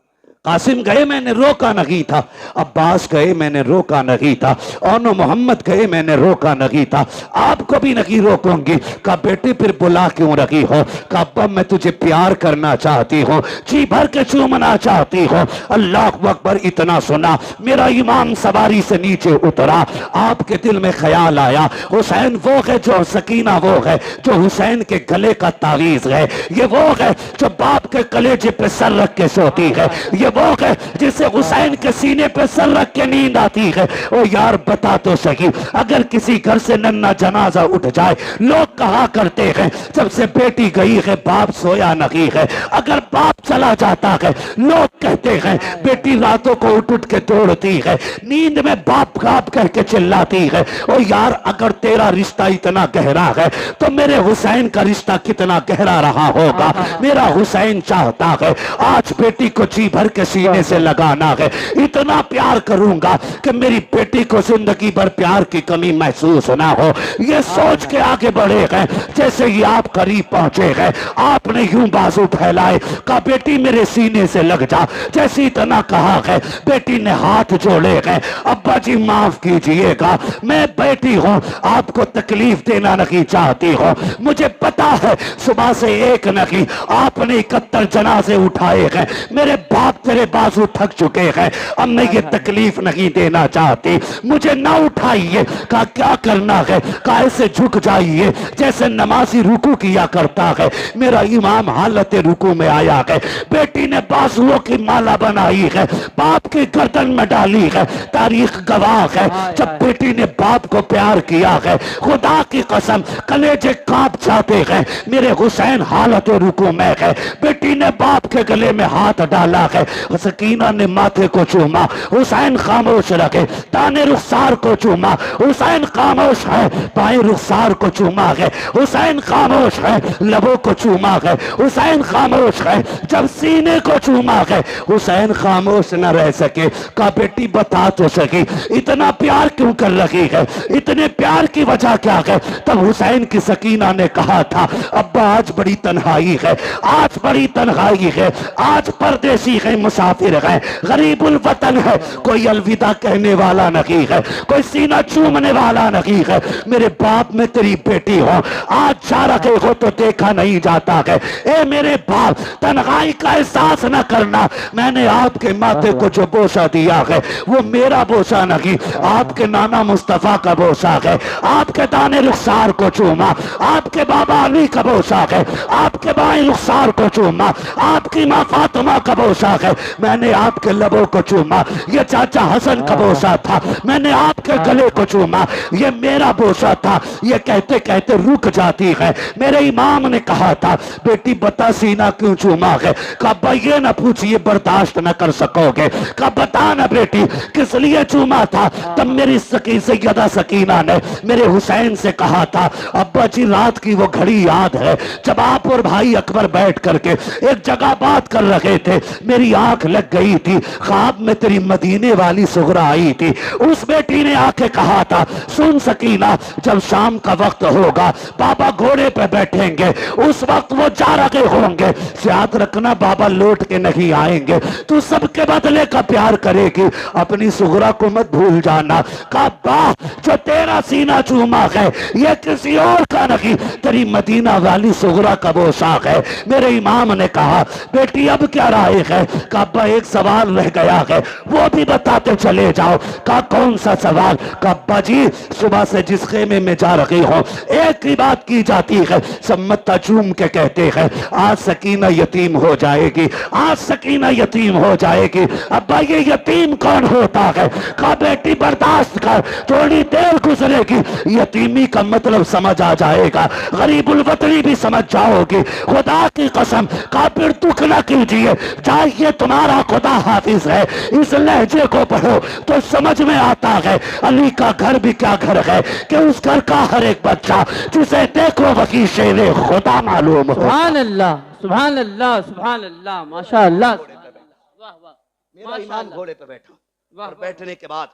कासिम गए, मैंने रोका नहीं था। अब्बास गए, मैंने रोका नहीं था। और मोहम्मद गए, मैंने रोका नहीं था। आपको भी नहीं रोकूंगी। कहा बेटी फिर बुला क्यों रही हो? कहा अब्बा मैं तुझे प्यार करना चाहती हूँ, जी भर के चूमना चाहती हूँ। अल्लाह अकबर इतना सुना, मेरा इमाम सवारी से नीचे उतरा। आपके दिल में ख्याल आया, हुसैन वो है जो, सकीना वो है जो हुसैन के गले का तावीज है। ये वो है जो बाप के कलेजे पे सर रख के सोती है। ये वो है जिसे हुसैन के सीने पे सर रख के नींद आती है। ओ यार बता तो सही, अगर किसी घर से नन्ना जनाजा उठ जाए, लोग कहा करते हैं जब से बेटी गई है बाप सोया नहीं है। अगर बाप चला जाता है लोग कहते हैं बेटी रातों को उठ उठ के दौड़ती है, नींद में बाप बाप कह के चिल्लाती है। ओ यार अगर तेरा रिश्ता इतना गहरा है तो मेरे हुसैन का रिश्ता कितना गहरा रहा होगा। मेरा हुसैन चाहता है आज बेटी को जी भर के सीने से लगाना है। इतना प्यार करूंगा कि मेरी बेटी को जिंदगी भर प्यार की कमी महसूस ना हो। ये सोच के आगे बढ़े हैं। जैसे ही आप करीब पहुंचे हैं आपने यूं बाजू फैलाए, कहा बेटी मेरे सीने से लग जा। जैसे इतना कहा है बेटी ने हाथ जोड़े हैं। अब्बा जी माफ कीजिएगा, मैं बेटी हूं, आपको तकलीफ देना नहीं चाहती हूं। मुझे पता है सुबह से एक नहीं आपने 71 जनाजे उठाए हैं। मेरे बाप तेरे बाजू थक चुके हैं, अब मैं ये तकलीफ नहीं देना चाहती, मुझे ना उठाइए। कहा क्या करना है? कहा ऐसे झुक जाइए जैसे नमाजी रुकू किया करता है। मेरा इमाम हालत रुकू में आया है। बेटी ने बाजुओं की माला बनाई है, बाप की गर्दन में डाली है। तारीख गवाह है जब बेटी ने बाप को प्यार किया है, खुदा की कसम कलेजे कांप जाते हैं। मेरे हुसैन हालत रुकू में है। बेटी ने बाप के गले में हाथ डाला है। सकीना ने माथे को चूमा, हुसैन खामोश रखे। दाने रुखसार को चूमा, हुसैन खामोश है। बाएं रुखसार को चूमा है, हुसैन खामोश है। लबों को चूमा है, हुसैन खामोश है। जब सीने को चूमा है हुसैन खामोश न रह सके। कहा बेटी बता तो सकी इतना प्यार क्यों कर रही है? इतने प्यार की वजह क्या है? तब हुसैन की सकीना ने कहा था अब्बा आज बड़ी तन्हाई है, आज बड़ी तन्हाई है, आज परदेसी है, मुसाफिर है, गरीबुल वतन है, कोई अलविदा कहने वाला नहीं है, कोई सीना चूमने वाला नहीं है। मेरे बाप में तेरी बेटी हो, आज जा रहे हो तो देखा नहीं जाता है। ए मेरे बाप तन्हाई का एहसास न करना। मैंने आपके माथे को जो बोसा दिया है वो मेरा बोसा नहीं, आपके नाना मुस्तफा का बोसा है। आपके दाने रुखसार को चूमा, आपके बाबा अली का बोसा है। आपके बाएं रुखसार को चूमा, आपकी माँ फातिमा का बोसा है। मैंने आपके लबों को चूमा, ये चाचा हसन का बोसा था। मैंने आपके गले को चूमा, ये मेरा बोसा था। ये कहते कहते रुक जाती है। मेरे इमाम ने कहा था बेटी बता सीना क्यों चूमा है? कहा ये ना पूछिए, बर्दाश्त न कर सकोगे। कहा बता ना बेटी किस लिए चूमा था? तब मेरी सैयदा सकीना ने मेरे हुसैन से कहा था अब्बा जी रात की वो घड़ी याद है जब आप और भाई अकबर बैठ करके एक जगह बात कर रहे थे, मेरी आंख लग गई थी, ख्वाब में तेरी मदीने वाली सुगरा आई थी। उस बेटी ने आके कहा था, सुन सकीना, जब शाम का वक्त होगा बाबा घोड़े पे बैठेंगे, उस वक्त वो जा रहे होंगे, याद रखना बाबा लौट के नहीं आएंगे, तू सबके बदले का प्यार करेगी, अपनी सुगरा को मत भूल जाना। काबा जो तेरा सीना चूमा है ये किसी और का नहीं, तेरी मदीना वाली सुगरा का वो शाख है। मेरे इमाम ने कहा, बेटी अब क्या राय है? काबा एक सवाल रह गया है, वो भी बताते चले जाओ। का कौन सा सवाल? काबा जी, सुबह से जिस खेमे में जा रही हो एक ही बात की जाती है, सब मत्ता चूम के कहते हैं आज सकीना यतीम हो जाएगी, आज सकीना यतीम हो जाएगी। अब्बा ये यतीम कौन होता है? का बेटी बर्दाश्त कर, थोड़ी देर गुजरेगी, यतीमी का मतलब समझ आ जाएगा, गरीबुल वतनी भी समझ जाओगी। खुदा की कसम, काफिर दुख न कीजिए, चाहिए तुम्हारा खुदा हाफिज है, इस लहजे को पढ़ो तो समझ में आता है अली का घर भी क्या घर है कि उस घर का हर एक बच्चा जिसे देखो वही शेरे खुदा मालूम हो। सुभान अल्लाह, सुभान अल्लाह, सुभान अल्लाह, माशा अल्लाह। वाह वाह, मेरा इमाम घोड़े पे बैठा वाह, और बैठने के बाद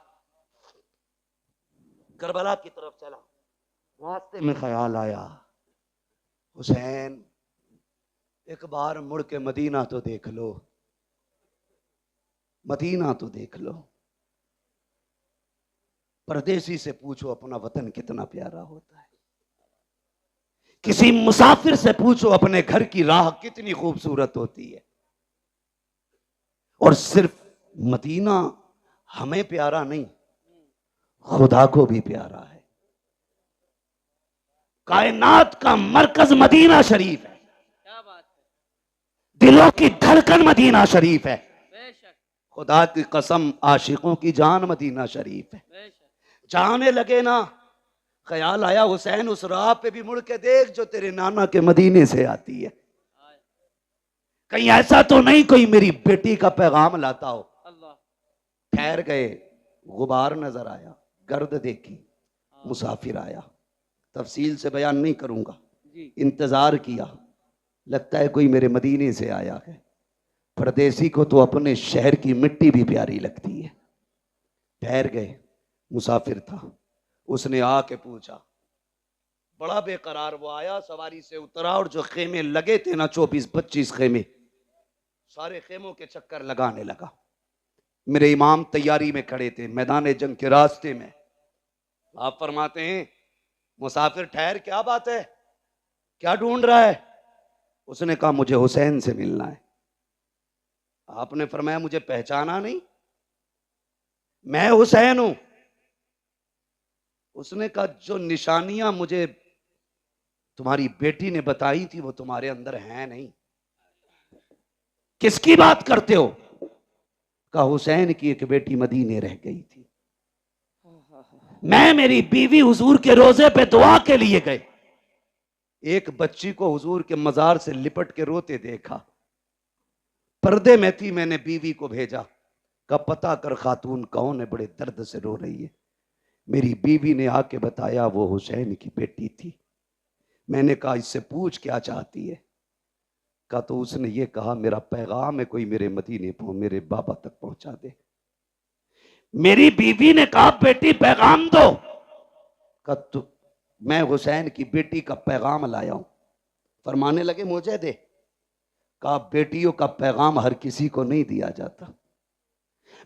करबला की तरफ चला। रास्ते में ख्याल आया, हुसैन एक बार मुड़ के मदीना तो देख लो, मदीना तो देख लो। परदेसी से पूछो अपना वतन कितना प्यारा होता है, किसी मुसाफिर से पूछो अपने घर की राह कितनी खूबसूरत होती है। और सिर्फ मदीना हमें प्यारा नहीं, खुदा को भी प्यारा है। कायनात का मरकज मदीना शरीफ है, क्या बात है, दिलों की धड़कन मदीना शरीफ है। बेशक खुदा की कसम, आशिकों की जान मदीना शरीफ है। बेशक। जाने लगे ना, ख्याल आया हुसैन उस राह पे भी मुड़ के देख जो तेरे नाना के मदीने से आती है, कहीं ऐसा तो नहीं कोई मेरी बेटी का पैगाम लाता हो। अल्लाह, ठहर गए, गुबार नजर आया, गर्द देखी, मुसाफिर आया। तफसील से बयान नहीं करूंगा, जी इंतजार किया, लगता है कोई मेरे मदीने से आया है। परदेसी को तो अपने शहर की मिट्टी भी प्यारी लगती है। ठहर गए, मुसाफिर था, उसने आके पूछा, बड़ा बेकरार वो आया, सवारी से उतरा और जो खेमे लगे थे ना 24-25 खेमे, सारे खेमों के चक्कर लगाने लगा। मेरे इमाम तैयारी में खड़े थे मैदान जंग के रास्ते में। आप फरमाते हैं, मुसाफिर ठहर, क्या बात है, क्या ढूंढ रहा है? उसने कहा मुझे हुसैन से मिलना है। आपने फरमाया मुझे पहचाना नहीं? मैं हुसैन हूं। उसने कहा जो निशानियां मुझे तुम्हारी बेटी ने बताई थी वो तुम्हारे अंदर हैं नहीं। किसकी बात करते हो? कहा हुसैन की एक बेटी मदीने रह गई थी, मैं मेरी बीवी हुजूर के रोजे पे दुआ के लिए गए, एक बच्ची को हुजूर के मजार से लिपट के रोते देखा, पर्दे में थी, मैंने बीवी को भेजा, का पता कर खातून कौन है, बड़े दर्द से रो रही है। मेरी बीवी ने आके बताया वो हुसैन की बेटी थी। मैंने कहा इससे पूछ क्या चाहती है? का तो उसने ये कहा मेरा पैगाम है कोई मेरे मदीने पर मेरे बाबा तक पहुंचा दे। मेरी बीवी ने कहा बेटी पैगाम दो। का तो मैं हुसैन की बेटी का पैगाम लाया हूं। फरमाने लगे मुझे दे। कहा बेटियों का पैगाम हर किसी को नहीं दिया जाता,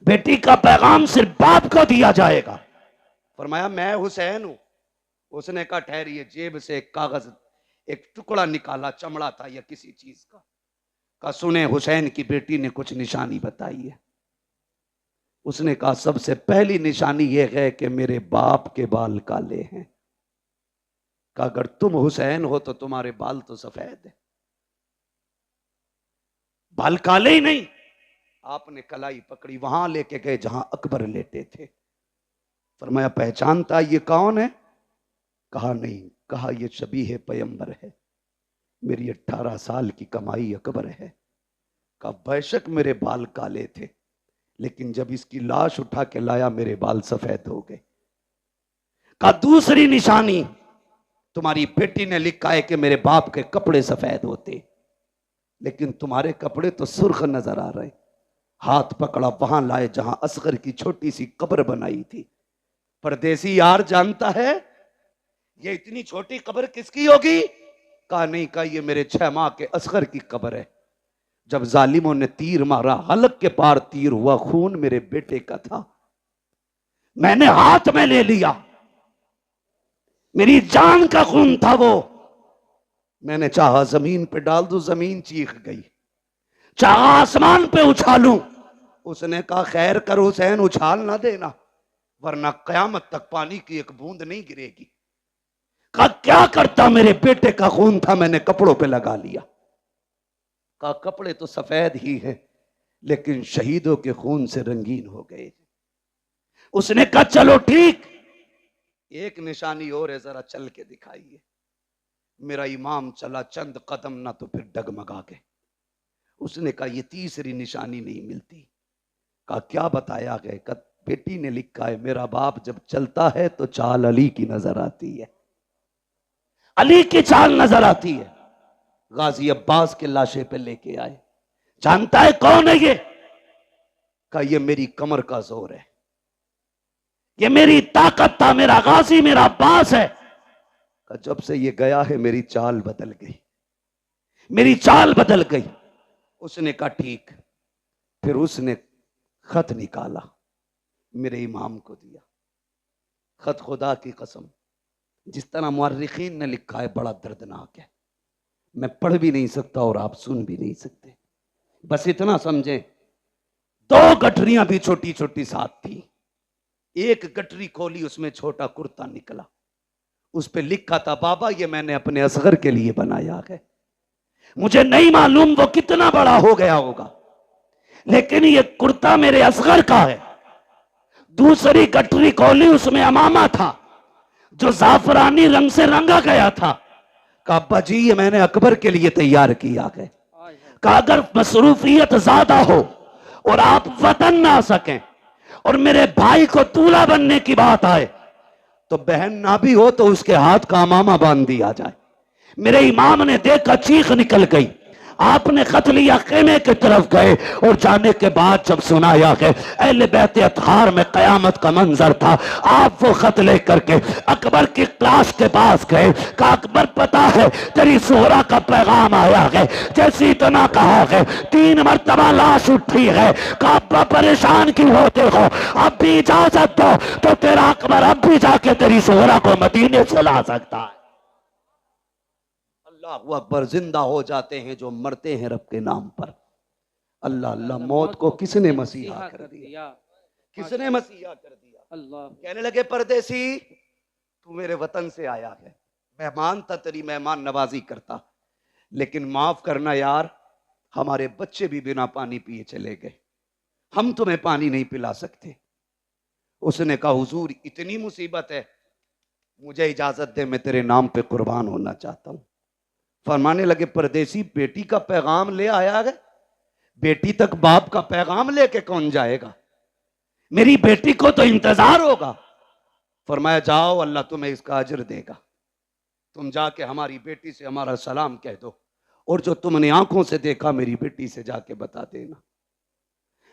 बेटी का पैगाम सिर्फ बाप को दिया जाएगा। फरमाया मैं हुसैन हूं। उसने कहा ठहरिए, जेब से एक कागज, एक टुकड़ा निकाला, चमड़ा था या किसी चीज का। कहा सुने हुसैन की बेटी ने कुछ निशानी बताई है। उसने कहा सबसे पहली निशानी यह है कि मेरे बाप के बाल काले हैं। कहा अगर तुम हुसैन हो तो तुम्हारे बाल तो सफेद है, बाल काले ही नहीं। आपने कलाई पकड़ी, वहां लेके गए जहां अकबर लेटे थे। फरमाया पहचानता ये कौन है? कहा नहीं। कहा ये शबीह पैगंबर है, मेरी 18 साल की कमाई अकबर है। कहा बेशक मेरे बाल काले थे, लेकिन जब इसकी लाश उठा के लाया मेरे बाल सफेद हो गए। कहा दूसरी निशानी, तुम्हारी बेटी ने लिखा है कि मेरे बाप के कपड़े सफेद होते, लेकिन तुम्हारे कपड़े तो सुर्ख नजर आ रहे। हाथ पकड़ा, वहां लाए जहां असगर की छोटी सी कब्र बनाई थी। परदेसी यार जानता है ये इतनी छोटी कब्र किसकी होगी? कहा नहीं, कहा ये मेरे 6 माह के असगर की कब्र है। जब जालिमों ने तीर मारा, हलक के पार तीर हुआ, खून मेरे बेटे का था, मैंने हाथ में ले लिया, मेरी जान का खून था वो। मैंने चाहा जमीन पे डाल दूं, जमीन चीख गई, चाहा आसमान पे उछालूं। उसने कहा खैर कर हुसैन, उछाल ना देना वरना कयामत तक पानी की एक बूंद नहीं गिरेगी। कहा क्या करता, मेरे बेटे का खून था, मैंने कपड़ों पे लगा लिया। कहा कपड़े तो सफेद ही हैं लेकिन शहीदों के खून से रंगीन हो गए। उसने कहा चलो ठीक, एक निशानी और है, जरा चल के दिखाइए। मेरा इमाम चला चंद कदम ना तो फिर डगमगा गए। उसने कहा ये तीसरी निशानी नहीं मिलती। कहा क्या बताया गया? कहा बेटी ने लिखा है मेरा बाप जब चलता है तो चाल अली की नजर आती है, अली की चाल नजर आती है। गाजी अब्बास के लाशे पे लेके आए। जानता है कौन है ये? कहा ये मेरी कमर का जोर है, ये मेरी ताकत था, मेरा गाजी मेरा अब्बास है। कहा जब से ये गया है मेरी चाल बदल गई, मेरी चाल बदल गई। उसने कहा ठीक। फिर उसने खत निकाला, मेरे इमाम को दिया। खत खुदा की कसम जिस तरह मुअर्रिखीन ने लिखा है बड़ा दर्दनाक है, मैं पढ़ भी नहीं सकता और आप सुन भी नहीं सकते। बस इतना समझें, 2 गठरियां भी छोटी छोटी साथ थी। एक गठरी खोली, उसमें छोटा कुर्ता निकला, उस पे लिखा था बाबा ये मैंने अपने असगर के लिए बनाया है, मुझे नहीं मालूम वो कितना बड़ा हो गया होगा लेकिन ये कुर्ता मेरे असगर का है। दूसरी गठरी खोली, उसमें अमामा था जो जाफरानी रंग से रंगा गया था। कहा अब्बा जी ये मैंने अकबर के लिए तैयार किया है। कहा अगर मसरूफियत ज्यादा हो और आप वतन ना आ सकें और मेरे भाई को दूल्हा बनने की बात आए तो बहन ना भी हो तो उसके हाथ का अमामा बांध दिया जाए। मेरे इमाम ने देखा, चीख निकल गई। आपने खत लिया, खेमे की तरफ गए और जाने के बाद जब सुनाया कि अहले बैत अतहार में कयामत का मंजर था, आप वो खत लेकर के अकबर की क्लास के पास गए। कहा अकबर पता है तेरी सोहरा का पैगाम आया है। जैसे इतना कहा है 3 मरतबा लाश उठी है। कहा अब्बा परेशान क्यों होते हो, अब भी इजाजत दो तो तेरा अकबर अब भी जाके तेरी सोहरा को मदीने से ला सकता है। अल्लाह अकबर, जिंदा हो जाते हैं जो मरते हैं रब के नाम पर। अल्लाह अल्लाह, मौत को किसने मसीहा कर दिया, किसने मसीहा कर दिया। अल्लाह कहने लगे परदेसी तू मेरे वतन से आया है, मेहमान था, तेरी मेहमान नवाजी करता, लेकिन माफ करना यार हमारे बच्चे भी बिना पानी पिए चले गए, हम तुम्हें पानी नहीं पिला सकते। उसने कहा हुजूर इतनी मुसीबत है, मुझे इजाजत दे, मैं तेरे नाम पे कुर्बान होना चाहता हूं। फरमाने लगे परदेसी बेटी का पैगाम ले आया है, बेटी तक बाप का पैगाम लेके कौन जाएगा, मेरी बेटी को तो इंतजार होगा। फरमाया जाओ अल्लाह तुम्हें इसका अजर देगा, तुम जाके हमारी बेटी से हमारा सलाम कह दो और जो तुमने आंखों से देखा मेरी बेटी से जाके बता देना,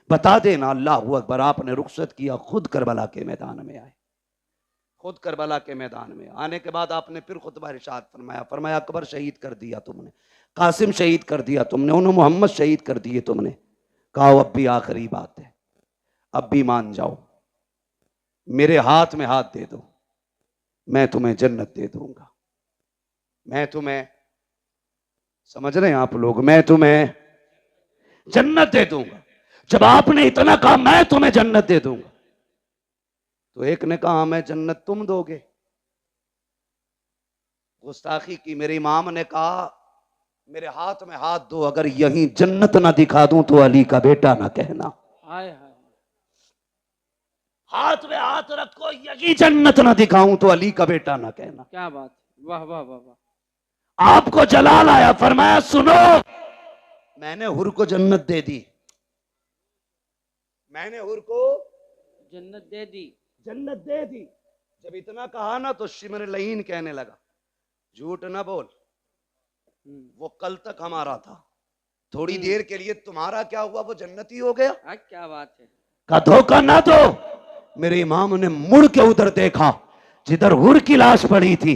बता देना। अल्लाह अकबर, आपने रुखसत किया, खुद करबला के मैदान में आए। खुद करबला के मैदान में आने के बाद आपने फिर खुतबा इरशाद फरमाया, फरमाया अकबर शहीद कर दिया तुमने, कासिम शहीद कर दिया तुमने, उन्होंने मोहम्मद शहीद कर दिए तुमने। कहा अब भी आखिरी बात है, अब भी मान जाओ, मेरे हाथ में हाथ दे दो, मैं तुम्हें जन्नत दे दूंगा। मैं तुम्हें, समझ रहे हैं आप लोग, मैं तुम्हें जन्नत दे दूंगा। जब आपने इतना कहा मैं तुम्हें जन्नत दे दूंगा, तो एक ने कहा मैं जन्नत तुम दोगे, गुस्ताखी की। मेरे इमाम ने कहा मेरे हाथ में हाथ दो, अगर यहीं जन्नत ना दिखा दूं तो अली का बेटा ना कहना। हाय हाय हाथ में हाथ रखो, यही जन्नत ना दिखाऊं तो अली का बेटा ना कहना। क्या बात, वाह वाह वाह वाह। आपको जलाल आया, फरमाया सुनो, मैंने हुर को जन्नत दे दी, मैंने हुर को जन्नत दे दी, जन्नत दे दी। जब इतना कहा ना तो शिमर लईन कहने लगा झूठ ना बोल, वो कल तक हमारा था, थोड़ी देर के लिए तुम्हारा क्या हुआ, वो जन्नती हो गया। क्या बात है। का धोखा ना दो। मेरे इमाम ने मुड़ के उधर देखा जिधर हुर की लाश पड़ी थी।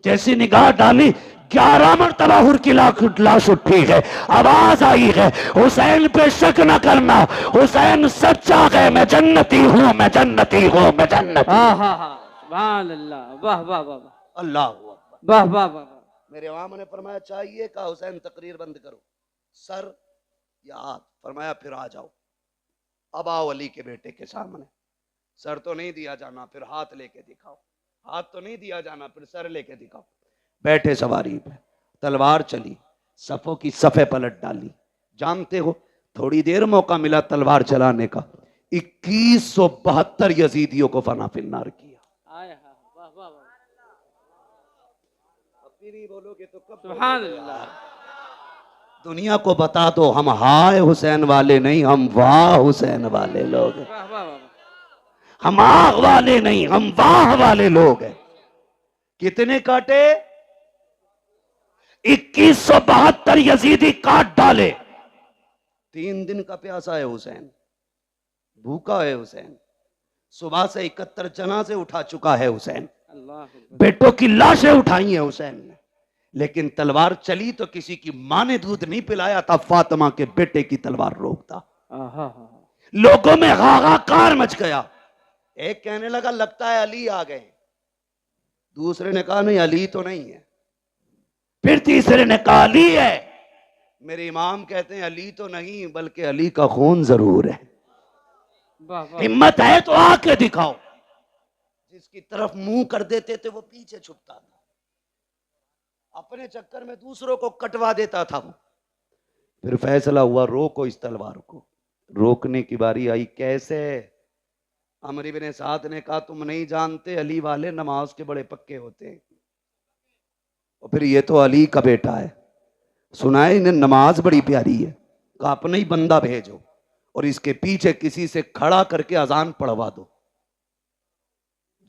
जैसी निगाह डाली 11 मरतबा हुर की लाश उठी है। आवाज आई है, हुसैन पे शक न करना, हुसैन सच्चा है, मैं जन्नती हूं, मैं जन्नती हूं, मैं जन्नती। हाँ हाँ हाँ, सुभान अल्लाह, वाह वाह वाह अल्लाह वाह वाह वाह। मेरे इमाम ने फरमाया चाहिए का हुसैन तकरीर बंद करो, सर या हाथ। फरमाया फिर आ जाओ। अब आओ अली के बेटे के सामने। सर तो नहीं दिया जाना, फिर हाथ लेके दिखाओ। हाथ तो नहीं दिया जाना, फिर सर लेके दिखाओ। बैठे सवारी पे, तलवार चली, सफों की सफे पलट डाली। जानते हो थोड़ी देर मौका मिला तलवार चलाने का, 2172 यजीदियों को फना फिन्नार किया। वाह वाह वाह। अभी नहीं बोलोगे तो कब? सुभान अल्लाह। दुनिया को बता दो हम हाय हुसैन वाले नहीं, हम वाह हुसैन वाले लोग हैं। वाह वाह वाह। हम आग वाले नहीं, हम वाह वाले लोग हैं। कितने काटे? 2172 यजीदी काट डाले। 3 दिन का प्यासा है हुसैन, भूखा है हुसैन। सुबह से 71 जनाजे उठा चुका है हुसैन, बेटों की लाशें उठाई है हुसैन ने। लेकिन तलवार चली तो किसी की मां ने दूध नहीं पिलाया था, फातिमा के बेटे की तलवार रोकता। लोगों में हाहाकार मच गया। एक कहने लगा लगता है अली आ गए, दूसरे ने कहा नहीं अली तो नहीं है, फिर तीसरे ने कहा अली है। मेरे इमाम कहते हैं अली तो नहीं बल्कि अली का खून जरूर है। हिम्मत है तो आके दिखाओ। जिसकी तरफ मुंह कर देते थे वो पीछे छुपता था, अपने चक्कर में दूसरों को कटवा देता था वो। फिर फैसला हुआ रोको इस तलवार को। रोकने की बारी आई। कैसे? अमर इब्न साद ने कहा तुम नहीं जानते अली वाले नमाज के बड़े पक्के होते हैं। और फिर ये तो अली का बेटा है, सुनाए इन्हें नमाज बड़ी प्यारी है, कहा अपना ही बंदा भेजो और इसके पीछे किसी से खड़ा करके अजान पढ़वा दो।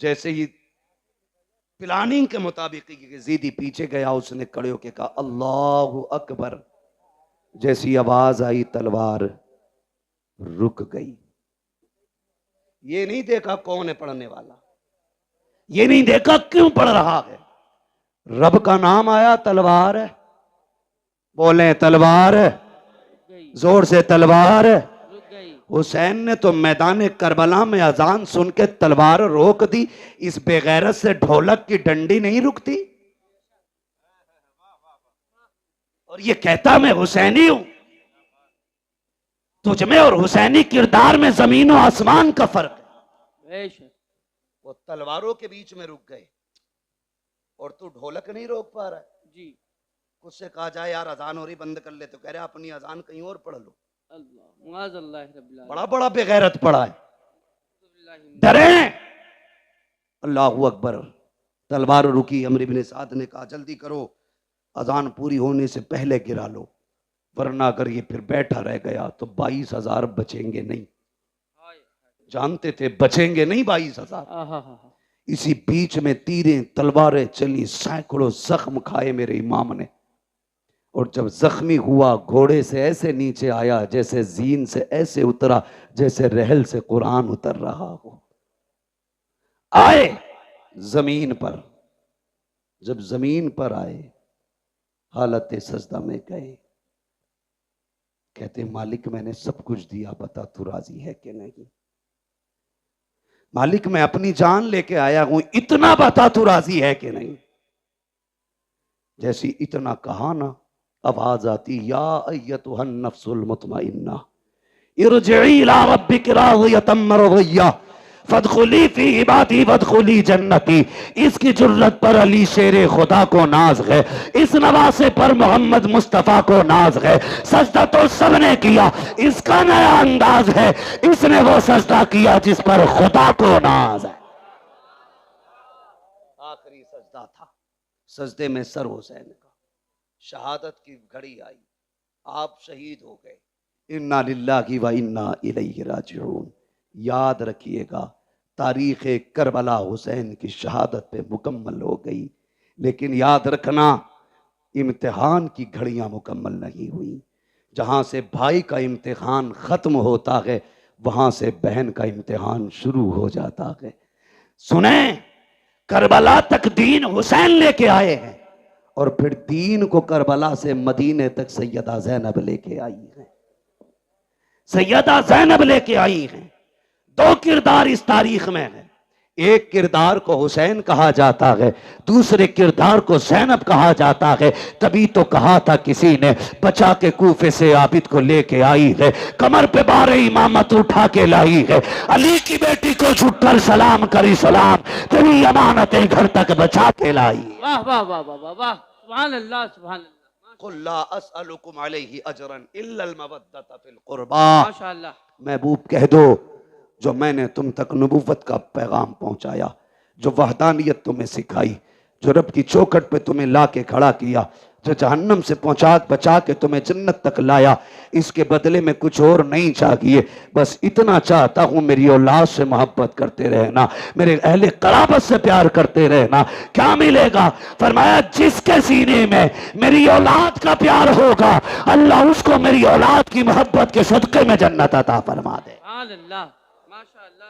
जैसे ही प्लानिंग के मुताबिक यजीदी पीछे गया, उसने खड़े होकर कहा अल्लाहु अकबर। जैसी आवाज आई तलवार रुक गई। ये नहीं देखा कौन है पढ़ने वाला, ये नहीं देखा क्यों पढ़ रहा है। रब का नाम आया, तलवार है। बोले तलवार है, जोर से तलवार है। हुसैन ने तो मैदान करबला में अजान सुन के तलवार रोक दी। इस बेगैरत से ढोलक की डंडी नहीं रुकती। और ये कहता मैं हुसैनी हूं। तुझमें और हुसैनी किरदार में जमीन और आसमान का फर्क है। वो तलवारों के बीच में रुक गए और तू ढोलक नहीं रोक पा रहा है जी। उससे कहा जाए यार अजान हो रही बंद कर ले, तो कह रहे अपनी अजान कहीं और पढ़ लो। बड़ा बड़ा बेगैरत पड़ा है। डरे। अल्लाहू अकबर। तलवार रुकी। अमर इब्न साद ने कहा जल्दी करो, अजान पूरी होने से पहले गिरा लो, वरना अगर ये फिर बैठा रह गया तो 22,000 बचेंगे नहीं। जानते थे बचेंगे नहीं 22,000। इसी बीच में तीरें तलवारें चली, सैकड़ों जख्म खाए मेरे इमाम ने। और जब जख्मी हुआ घोड़े से ऐसे नीचे आया जैसे जीन से ऐसे उतरा जैसे रहल से कुरान उतर रहा हो। आए जमीन पर। जब जमीन पर आए हालत सजदा में गए। कहते मालिक मैंने सब कुछ दिया, बता तू राजी है कि नहीं। मालिक मैं अपनी जान लेके आया हूं, इतना बता तू राजी है कि नहीं। जैसी इतना कहा ना, आवाज आती या अय्यतुहन नफ्सुल मुतमइन्ना इरजिई इला रब्बिक रादियतम मरदिया फदखुली फी इबादी वदखुली जन्नती। इसकी जुर्रत पर अली शेरे खुदा को नाज है, इस नवासे पर मोहम्मद मुस्तफा को नाज है। सजदा तो सबने किया, इसका नया अंदाज है, इसने वो सजदा किया जिस पर खुदा को नाज है। आखिरी सजदा था, सजदे में सर हुसैन का। शहादत की घड़ी आई, आप शहीद हो गए। इन्ना लिल्लाहि व इन्ना इलैहि राजिऊन। याद रखिएगा तारीख करबला हुसैन की शहादत पे मुकम्मल हो गई, लेकिन याद रखना इम्तिहान की घड़ियां मुकम्मल नहीं हुई। जहां से भाई का इम्तिहान खत्म होता है वहां से बहन का इम्तिहान शुरू हो जाता है। सुने, करबला तक दीन हुसैन लेके आए हैं और फिर दीन को करबला से मदीने तक सैयदा ज़ैनब लेके आई है। सैयदा ज़ैनब लेके आई हैं। दो किरदार इस तारीख में है। एक किरदार को हुसैन कहा जाता है, दूसरे किरदार को ज़ैनब कहा जाता है। तभी तो कहा था किसी ने, बचा के कूफे से आबिद को लेके आई है, कमर पे बारे इमामत उठा के लाई है, अली की बेटी को झुककर सलाम करी सलाम, तेरी अमानतें घर तक बचा के लाई। वाह वाह वाह वाह वाह वाह, सुभान अल्लाह सुभान अल्लाह। कुल ला अस्अलुकुम अलैहि अजरन इल्लल मवद्दत फिल कुर्बा। माशाअल्लाह। महबूब कह दो, जो मैंने तुम तक नबूवत का पैगाम पहुंचाया, जो वहदानियत तुम्हें सिखाई, जो रब की चौखट पे तुम्हें ला के खड़ा किया, जो जहन्नम से बचा के तुम्हें जन्नत तक लाया, इसके बदले में कुछ और नहीं चाहिए। बस इतना चाहता हूं, मेरी औलाद से मोहब्बत करते रहना, मेरे अहले कराबत से प्यार करते रहना। क्या मिलेगा? फरमाया जिसके सीने में मेरी औलाद का प्यार होगा, अल्लाह उसको मेरी औलाद की मोहब्बत के सदके में जन्नत अता फरमा दे। सुभान अल्लाह, माशाअल्लाह।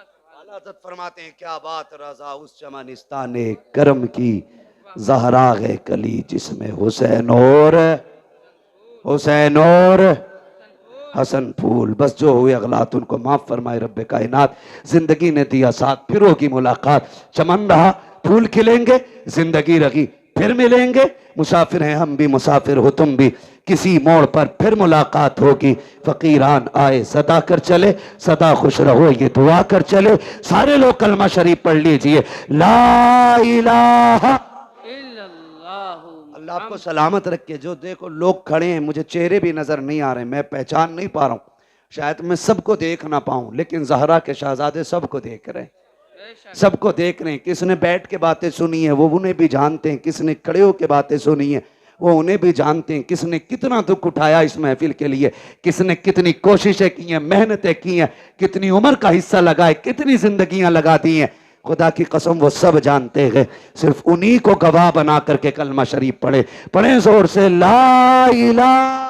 हज़रत फरमाते हैं, क्या बात रज़ा उस चमनिस्ताने करम की, ज़हरा है कली जिसमें हुसैन और हसन फूल। बस जो हुए अगलात उनको माफ फरमाए रब्बे कायनात। जिंदगी ने दिया साथ, फिर होगी मुलाकात। चमन रहा फूल खिलेंगे, जिंदगी रही फिर मिलेंगे। मुसाफिर हैं हम भी, मुसाफिर हो तुम भी, किसी मोड़ पर फिर मुलाकात होगी। फकीरान आए सदा कर चले, सदा खुश रहो ये दुआ कर चले। सारे लोग कलमा शरीफ पढ़ लीजिए, ला इलाहा इल्लल्लाहु। अल्लाह आपको सलामत रखे। जो देखो लोग खड़े हैं, मुझे चेहरे भी नजर नहीं आ रहे, मैं पहचान नहीं पा रहा हूँ, शायद मैं सबको देख ना पाऊं, लेकिन ज़हरा के शहजादे सबको देख रहे हैं, सबको देख रहे हैं। किसने बैठ के बातें सुनी है वो उन्हें भी जानते हैं, किसने खड़े होकर बातें सुनी है वो उन्हें भी जानते हैं। किसने कितना दुख उठाया इस महफिल के लिए, किसने कितनी कोशिशें की हैं, मेहनतें की हैं, कितनी उम्र का हिस्सा लगाए, कितनी जिंदगियां लगा दी हैं, खुदा की कसम वो सब जानते हैं। सिर्फ उन्हीं को गवाह बना करके कलमा शरीफ पढ़े जोर से, ला इलाहा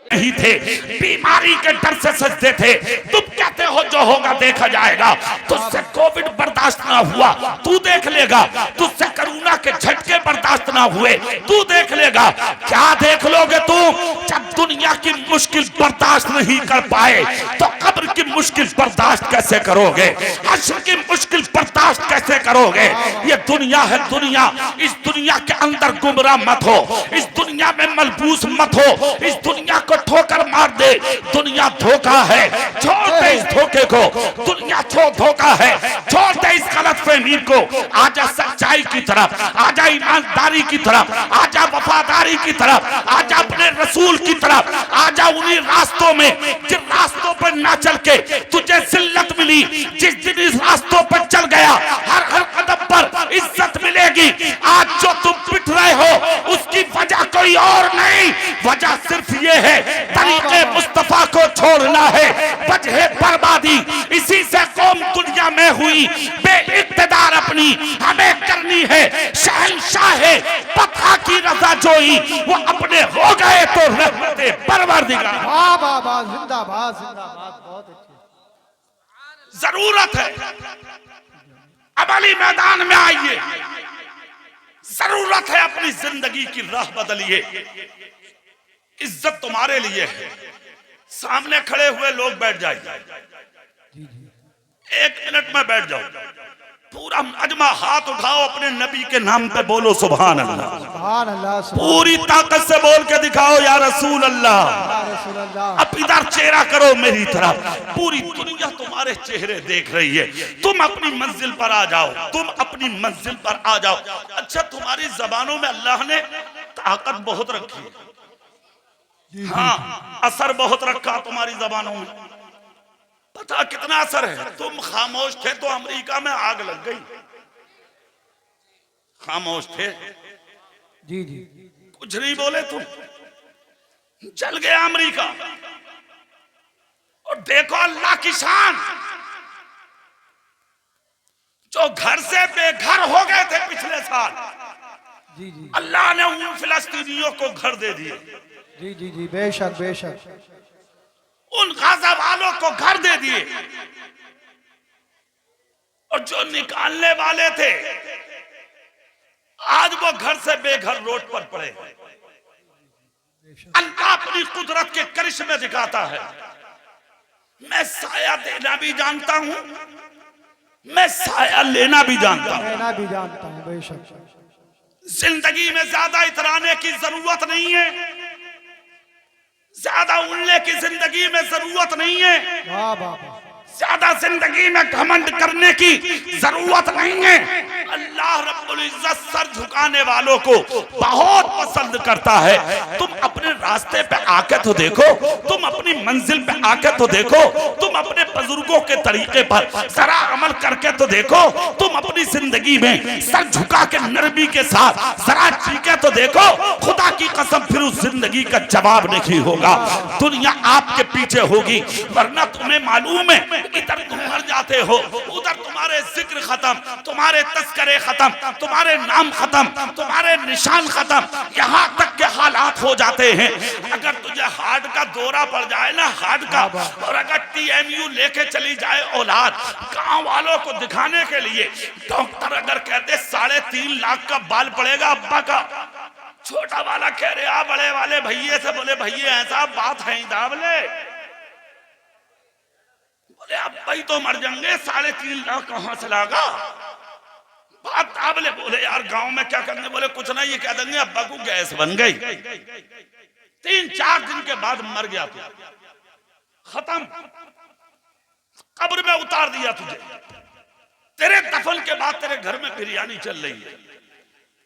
नहीं थे, बीमारी के डर से सजते थे। तुम कहते हो जो होगा देखा जाएगा, तुझसे कोविड बर्दाश्त ना हुआ तू देख लेगा, तुझसे कोरोना के झटके बर्दाश्त ना हुए तू देख लेगा। क्या देख लोगे तुम? जब दुनिया की मुश्किल बर्दाश्त नहीं कर पाए तो कब्र की मुश्किल बर्दाश्त कैसे करोगे? हश्र की मुश्किल बर्दाश्त कैसे करोगे? ये दुनिया है दुनिया, इस दुनिया के अंदर गुमराह मत हो, इस दुनिया में मलबूस मत हो, इस दुनिया को ठोकर मार दे। दुनिया धोखा है, छोड़ दे इस धोखे को। दुनिया धोखा है, छोड़ दे इस गलतफहमी को। आजा सच्चाई की तरफ, आजा ईमानदारी की तरफ, आजा वफादारी की तरफ, आजा अपने रसूल की तरफ, आजा उन्हीं रास्तों में जिन रास्तों पर ना चल के तुझे जिल्लत मिली। जिस दिन इस रास्तों पर चल गया, हर कदम पर इज्जत मिलेगी। आज जो तुम पिट रहे हो उसकी वजह कोई और नहीं, वजह सिर्फ ये है तरीके मुस्तफा को छोड़ना है। वजह बर्बादी इसी से कौम दुनिया में हुई बेइक्तिदार, अपनी हमें करनी है शहंशाह पता की रजा जोई, वो अपने हो गए तो रहमते परवरदिगार। वाह वाह वाह, जिंदाबाद जिंदाबाद, बहुत अच्छी। जरूरत है अमली मैदान में आइए, जरूरत है अपनी जिंदगी की राह बदलिए। इज्जत तुम्हारे लिए है। सामने खड़े हुए लोग बैठ जाइए, 1 मिनट में बैठ जाओ, पूरा मजमा हाथ उठाओ, अपने नबी के नाम पे बोलो सुभान अल्लाह, सुभान अल्लाह, पूरी ताकत से बोल के दिखाओ या रसूल अल्लाह। रसूल अल्लाह। अब इधर चेहरा करो मेरी तरफ, पूरी दुनिया तुम्हारे चेहरे देख रही है। तुम अपनी मंजिल पर आ जाओ, तुम अपनी मंजिल पर आ जाओ। अच्छा, तुम्हारी जबानों में अल्लाह ने ताकत बहुत रखी है, हाँ असर बहुत रखा तुम्हारी जबानों में। पता कितना असर है? तुम खामोश थे तो अमेरिका में आग लग गई, खामोश थे, जी जी, कुछ नहीं बोले, तुम जल गया अमेरिका। और देखो अल्लाह की शान, जो घर से बेघर हो गए थे पिछले साल, जी जी, अल्लाह ने उन फिलिस्तीनियों को घर दे दिए। जी जी जी, बेशक बेशक। गाजा वालों को घर दे दिए और जो निकालने वाले थे आज वो घर से बेघर रोड पर पड़े। अल्लाह अपनी कुदरत के करिश्मे दिखाता है। मैं साया देना भी जानता हूं, मैं साया लेना भी जानता हूं। लेना भी जानता हूं बेशक। जिंदगी में ज्यादा इतराने की जरूरत नहीं है, ज्यादा उड़ने की जिंदगी में जरूरत नहीं है, वाह वाह वाह। ज्यादा जिंदगी में घमंड करने की जरूरत नहीं है। अल्लाह रब्बुल इज्जत सर झुकाने वालों को बहुत पसंद करता है। तुम अपने रास्ते पे आके तो देखो, तुम अपनी मंजिल पे आके तो देखो, तुम अपने बुजुर्गों के तरीके पर जरा अमल करके तो देखो, तुम अपनी जिंदगी में सर झुका के नरमी के साथ जरा चीखे तो देखो। खुदा की कसम फिर उस जिंदगी का जवाब नहीं होगा। दुनिया आपके पीछे होगी, वरना तुम्हें मालूम है इधर तुम मर जाते हो, उधर तुम्हारे जिक्र खत्म, तुम्हारे तस्करे खत्म, तुम्हारे नाम खत्म, तुम्हारे निशान खत्म, यहाँ तक के हालात हो जाते हैं। अगर तुझे हार्ट का दौरा पड़ जाए ना, हार्ट का, और अगर TMU लेके चली जाए औलाद, गांव वालों को दिखाने के लिए डॉक्टर अगर कहते 3.5 लाख का बाल पड़ेगा अब्बा का, छोटा वाला कह रहे आ बड़े वाले भैये से, बोले भैये ऐसा बात है दावले, अब्बा ही तो मर जाएंगे, 3.5 लाख कहां से लागा बात दावले। बोले यार गांव में क्या करने, बोले कुछ नहीं, ये कह देंगे अब्बा को गैस बन गई। 3-4 दिन के बाद मर गया तू, खत्म, कब्र में उतार दिया तुझे। तेरे दफन के बाद तेरे घर में बिरयानी चल रही है,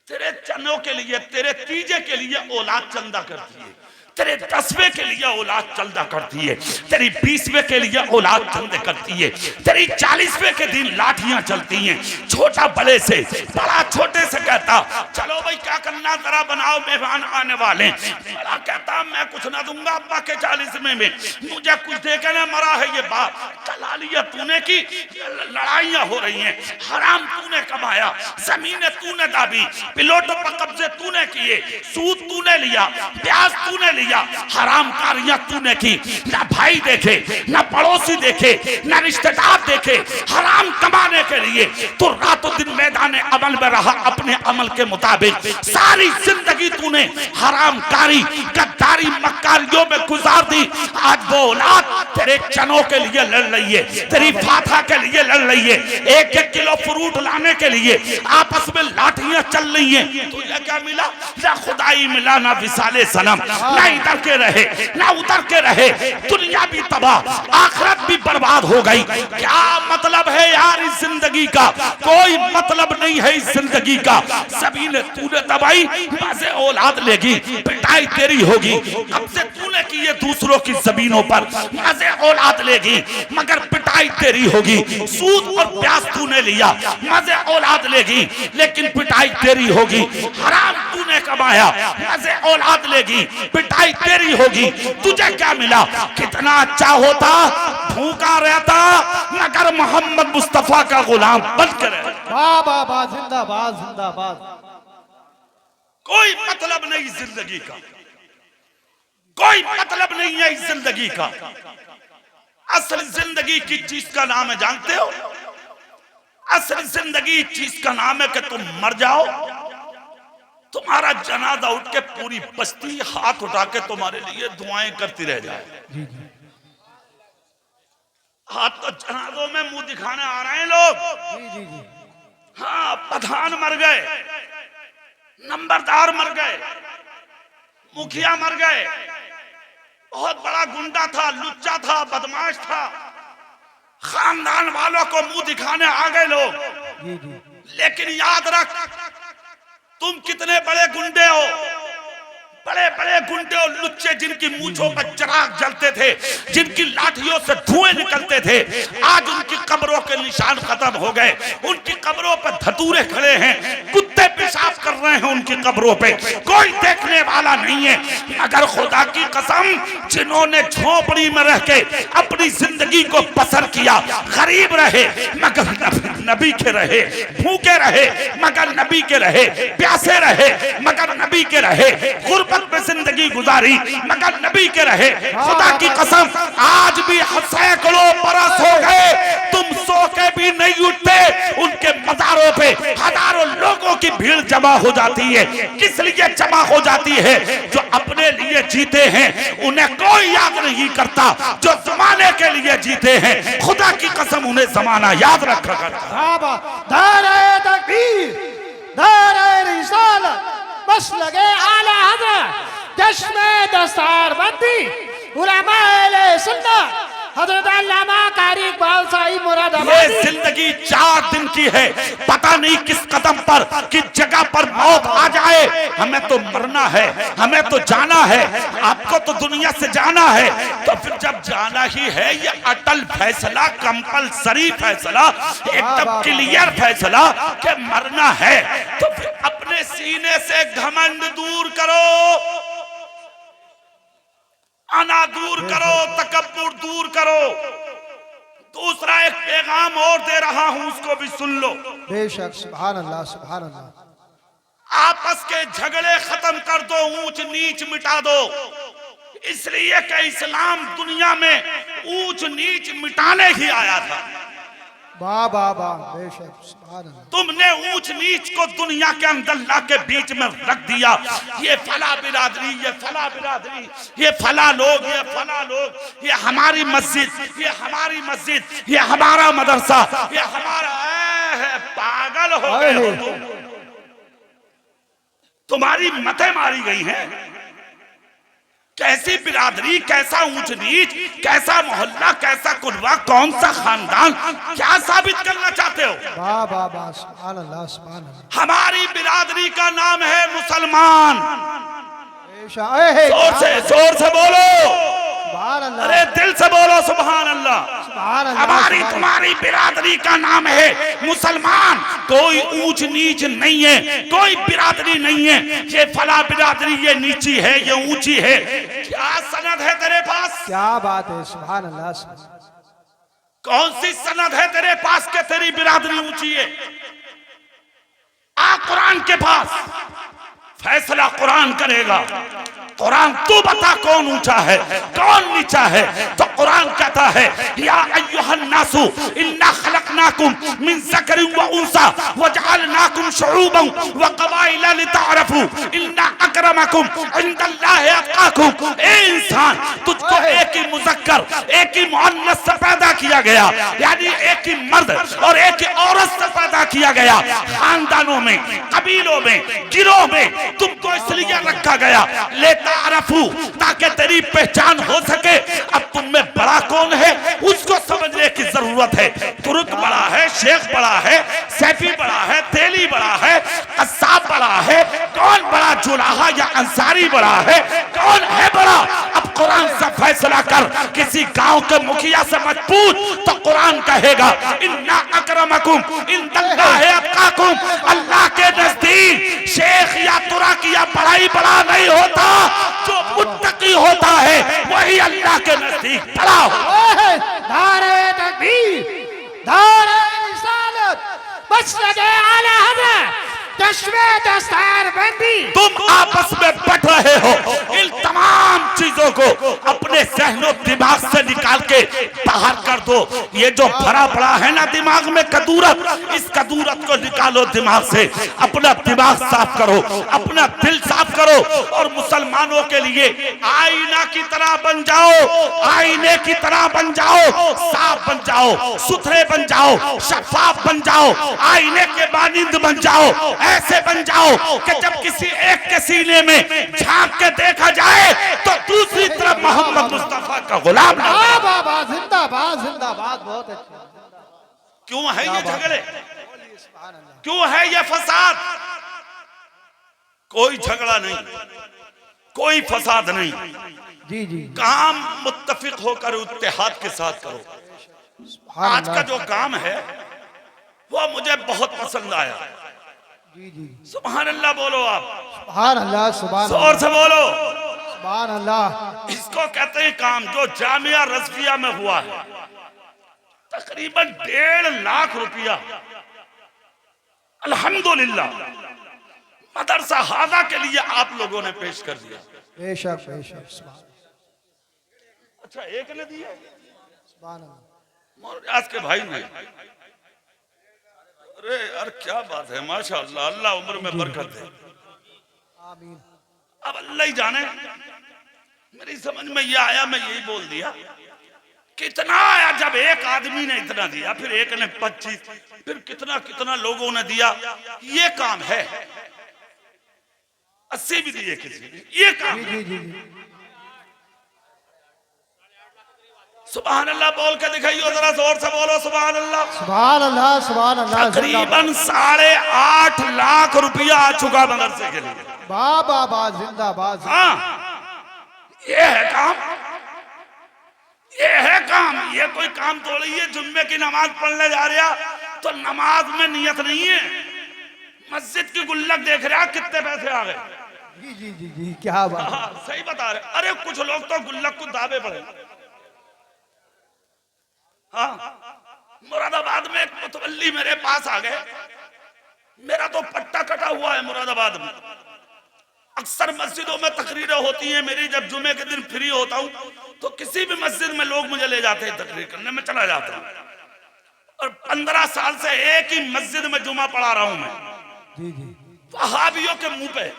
तेरे चनों के लिए, तेरे तीजे के लिए औलाद चंदा करती है, तेरे 10वें के लिए औलाद चंदा करती है, तेरी 20वें के लिए औलाद चंदे करती है, तेरी 40वें के दिन लाठियां चलती हैं। छोटा बड़े से, बड़ा छोटे से कहता चलो भाई क्या करना जरा बनाओ, मेहमान आने वाले। बड़ा कहता मैं कुछ ना दूंगा अब्बा के 40वें में, मुझे कुछ देके ना मरा है ये बाप। दलालियां तूने की, लड़ाइयां हो रही हैं, हराम तूने कमाया, जमीनें तूने दाबी, पिलोटों पर कब्जे तूने किए, सूद तूने लिया, ब्याज तूने लिया, हराम कारियां तूने की। ना भाई देखे, ना पड़ोसी देखे, ना रिश्तेदार देखे, हराम कमाने के लिए तो रातों दिन मैदान अमल में रहा अपने अमल के मुताबिक। सारी जिंदगी तूने हराम कारी, गद्दारी, मक्कारियों में गुजार दी। आज वो औलाद तेरे चनों के लिए लड़ रही है, तेरी फाथा के लिए लड़ रही है, 1-1 किलो फ्रूट लाने के लिए आपस में लाठियां चल रही हैं। तुझे क्या मिला? ना खुदाई मिला, ना विसाले सनम, ना इधर के रहे ना उधर के रहे। दुनिया भी तबाह, आखिरत भी बर्बाद हो गई। क्या मतलब है यार इस जिंदगी का? कोई मतलब नहीं है इस जिंदगी का। सभी ने तूने दबाई, मजे औलाद लेगी, पिटाई तेरी होगी। अब से तूने की ये दूसरों की जमीनों पर, मजे औलाद लेगी मगर पिटाई तेरी होगी। सूद और ब्याज तूने लिया, मजे औलाद लेगी लेकिन पिटाई तेरी होगी। हराम तूने कमाया, मजे औलाद लेगी, पिटाई तेरी होगी। तुझे क्या मिला? कितना अच्छा होता, भूखा रहता मगर मोहम्मद मुस्तफा का गुलाम बनकर रहता। वाह वाह वाह, जिंदाबाद जिंदाबाद। कोई मतलब नहीं जिंदगी का, कोई मतलब नहीं है इस जिंदगी का। असल जिंदगी की चीज का नाम है जानते हो? असल जिंदगी चीज का नाम है कि तुम मर जाओ, तुम्हारा जनाजा उठ के पूरी बस्ती हाथ उठा के तुम्हारे लिए दुआएं करती रह जाए। हाथ तो जनाजों में मुंह दिखाने आ रहे हैं लोग। हाँ, प्रधान मर गए, नंबरदार मर गए, मुखिया मर गए, बहुत बड़ा गुंडा था, लुच्चा था, बदमाश था, खानदान वालों को मुंह दिखाने आ गए लोग। लेकिन याद रख, तुम कितने बड़े गुंडे हो, बड़े बड़े गुंडे और लुच्चे जिनकी मूंछों पर चिराग जलते थे, जिनकी लाठियों से धुएं निकलते थे, आज उनकी कब्रों के निशान खत्म हो गए। उनकी कब्रों पर धतूरे खड़े हैं, कुत्ते पेशाब कर रहे हैं उनकी कब्रों पे, कोई देखने वाला नहीं है। मगर खुदा की कसम, जिन्होंने झोपड़ी में रह के अपनी जिंदगी को बसर किया, गरीब रहे मगर नबी के रहे, भूखे रहे मगर नबी के रहे, प्यासे रहे मगर नबी के रहे, गुर्बत में जिंदगी गुजारी मगर नबी के रहे। खुदा की कसम, आज भी सैकड़ों बरस हो गए, तुम सो के भी नहीं उठते, उनके मज़ारों पे हजारों लोगों की भीड़ जमा हो जाती है। किस लिए जमा हो जाती है? जो अपने लिए जीते हैं उन्हें कोई याद नहीं करता, जो जमाने के लिए जीते हैं खुदा की कसम उन्हें जमाना याद रखा करता। नारे तकबीर, नारे रिसालत, बस लगे आला हज़रत, चश्मे दस्तार बंदी, उलमाए सुन्नत, हज़रत अल्लामा कारी इकबाल साहिब मुरादाबादी। ये जिंदगी 4 दिन की है, पता नहीं किस कदम पर, किस जगह पर मौत आ जाए। हमें तो मरना है, हमें तो जाना है, आपको तो दुनिया से जाना है। तो फिर जब जाना ही है, ये अटल फैसला, कंपलसरी फैसला, एकदम क्लियर फैसला कि मरना है, तो फिर अपने सीने से घमंड दूर करो, अना दूर करो, तकब्बुर दूर करो। दूसरा एक पैगाम और दे रहा हूं, उसको भी सुन लो। बेशक, सुभान अल्लाह, सुभान अल्लाह। आपस के झगड़े खत्म कर दो, ऊंच नीच मिटा दो, इसलिए कि इस्लाम दुनिया में ऊंच नीच मिटाने ही आया था। वाह वाह वाह, बेशक, सुभान अल्लाह। तुमने ऊंच नीच को दुनिया के अंदर ला के बीच में रख दिया। ये फला बिरादरी, ये फला बिरादरी, ये फला लोग, ये फला लोग, ये हमारी मस्जिद, ये हमारी मस्जिद, ये हमारा मदरसा, ये हमारा है। पागल हो गए हो तुम, तुम्हारी मतें मारी गई हैं। कैसी बिरादरी, कैसा ऊंच नीच, कैसा मोहल्ला, कैसा कुर्बा, कौन सा खानदान, क्या साबित करना चाहते हो? वाह वाह वाह, सुभान अल्लाह, सुभान अल्लाह। हमारी बिरादरी का नाम है मुसलमान। बेशक, जोर से बोलो, सुभान अल्लाह, अरे दिल से बोलो सुभान अल्लाह। सुभान अल्लाह। हमारी तुम्हारी बिरादरी का नाम है मुसलमान। कोई ऊंच नीच नहीं है, कोई बिरादरी नहीं है, ये फला बिरादरी ये नीची है, ये ऊंची है। क्या सनद है तेरे पास? क्या बात है, सुभान अल्लाह, सुभान। कौन सी सनद है तेरे पास कि तेरी बिरादरी ऊंची है? आ कुरान के पास, फैसला कुरान करेगा। कुरान तू बता कौन ऊंचा है, कौन नीचा है? तो कुरान कहता है, या अय्युहन नासु इन्ना खलकनाकुम मिन ज़करिन व उन्सा व जअलनाकुम शुऊबन व क़बाइला लितअरफू इन्ना अकरमकुम इंदल्लाहि अत्क़ाकुम। ए इंसान, तुझको एक ही मुज़क्कर, एक ही मुअन्नस से पैदा किया गया, यानी एक ही मर्द और एक ही औरत से पैदा किया गया। खानदानों में, कबीलों में, गिरोह में तुमको इसलिए रखा गया, लेता अरफू, ताकि तेरी पहचान हो सके। अब तुम में बड़ा कौन है उसको समझने की जरूरत है। तुर्क बड़ा है, शेख बड़ा है, सैफी बड़ा है, तेली बड़ा है, कस्साब बड़ा है, कौन बड़ा? जुलाहा या अंसारी बड़ा है? कौन है बड़ा? अब कुरान से फैसला कर, किसी गांव के मुखिया से मत पूछ, तो कुरान कहेगा इन्ना अकरमकुम इंदल्लाहि अत्क़ाकुम। अल्लाह के नजदीक शेख या तुरक या बड़ाई बड़ा नहीं होता, जो मुत्तकी होता है वही अल्लाह के नजदीक बड़ा होता। नारे तकबीर, नारे रिसालत, बस लगे आला हज़रत, चश्मे दस्तार बंदी। तुम आपस में बट रहे हो, इन तमाम चीजों को अपने ज़हनो दिमाग से निकाल के बाहर कर दो। ये जो भरा पड़ा है ना दिमाग में कदूरत, इस कदूरत को निकालो दिमाग से। अपना दिमाग साफ करो, अपना दिल साफ करो, और मुसलमानों के लिए आईना की तरह बन जाओ, आईने की तरह बन जाओ, साफ बन जाओ, सुथरे बन जाओ, शफाफ बन जाओ, आईने के मानिंद बन जाओ। ऐसे बन जाओ कि जब किसी एक के सीने में झांक के देखा जाए तो दूसरी तरफ मोहम्मद मुस्तफा का गुलाम ना हो। बाबा, जिंदाबाद, जिंदाबाद, बहुत अच्छा। क्यों है ये झगड़े, क्यों है ये फसाद? कोई झगड़ा नहीं, कोई फसाद नहीं। जी जी, काम मुत्तफिक होकर इत्तेहाद के साथ करो। आज का जो काम है वो मुझे बहुत पसंद आया। जी जी सुभान अल्लाह बोलो आप, सुभान अल्लाह सुभान जोर से बोलो। सुभान अल्लाह। इसको कहते हैं काम जो जामिया रज़विया में हुआ है। तकरीबन 1.5 लाख रुपया अल्हम्दुलिल्लाह मदरसा हाजा के लिए आप लोगों ने पेश कर दिया। बेशक बेशक सुभान अच्छा, एक ने दिया, सुभान अल्लाह। आज के भाई ने। अरे यार क्या बात है, माशाअल्लाह, अल्लाह उम्र में बरकत दे। आमीन। अब अल्लाह ही जाने, मेरी समझ में ये आया, मैं यही बोल दिया। कितना आया जब एक आदमी ने इतना दिया, फिर एक ने 25, फिर कितना कितना लोगों ने दिया। ये काम है, 80 भी दिए किसी ने, ये काम है। जी जी जी सुभान अल्लाह बोल के दिखाइयो, जरा जोर से बोलो सुभान अल्लाह। सुभान अल्लाह सुभान अल्लाह। तकरीबन 8.5 लाख रुपया आ चुका मदरसे के लिए। वाह वाह वाह, जिंदाबाद। हाँ, ये है काम, ये है काम। ये कोई काम थोड़ी है जुम्मे की नमाज पढ़ने जा रहा तो नमाज में नियत नहीं है, मस्जिद की गुल्लक देख रहा कितने पैसे आ गए। जी जी जी जी, क्या बात। हाँ, सही बता रहे। अरे कुछ लोग तो गुल्लक को दावे पड़े। हाँ, मुरादाबाद में एक मुतवल्ली मेरे पास आ गए। मेरा तो पट्टा कटा हुआ है मुरादाबाद में। अक्सर मस्जिदों में तकरीरें होती हैं मेरी, जब जुमे के दिन फ्री होता हूं तो किसी भी मस्जिद में लोग मुझे ले जाते हैं तकरीर करने, में चला जाता हूं। और 15 साल से एक ही मस्जिद में जुमा पढ़ा रहा हूं मैं। जी जी वहाबियों के मुंह पे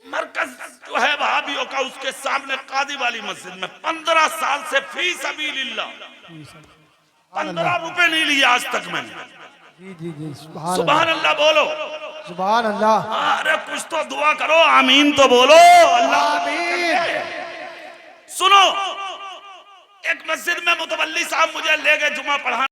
मरकज जो है वहाबियों का, उसके सामने कादी वाली मस्जिद में 15 साल से फी सबीलिल्लाह 15 रुपए नहीं लिए आज तक मैंने। जी जी जी, सुभान सुभान अल्लाह बोलो। सुभान अल्लाह। अरे कुछ तो दुआ करो, आमीन तो बोलो। अल्लाह आमीन। सुनो, एक मस्जिद में मुतवल्ली साहब मुझे ले गए जुमा पढ़ाने।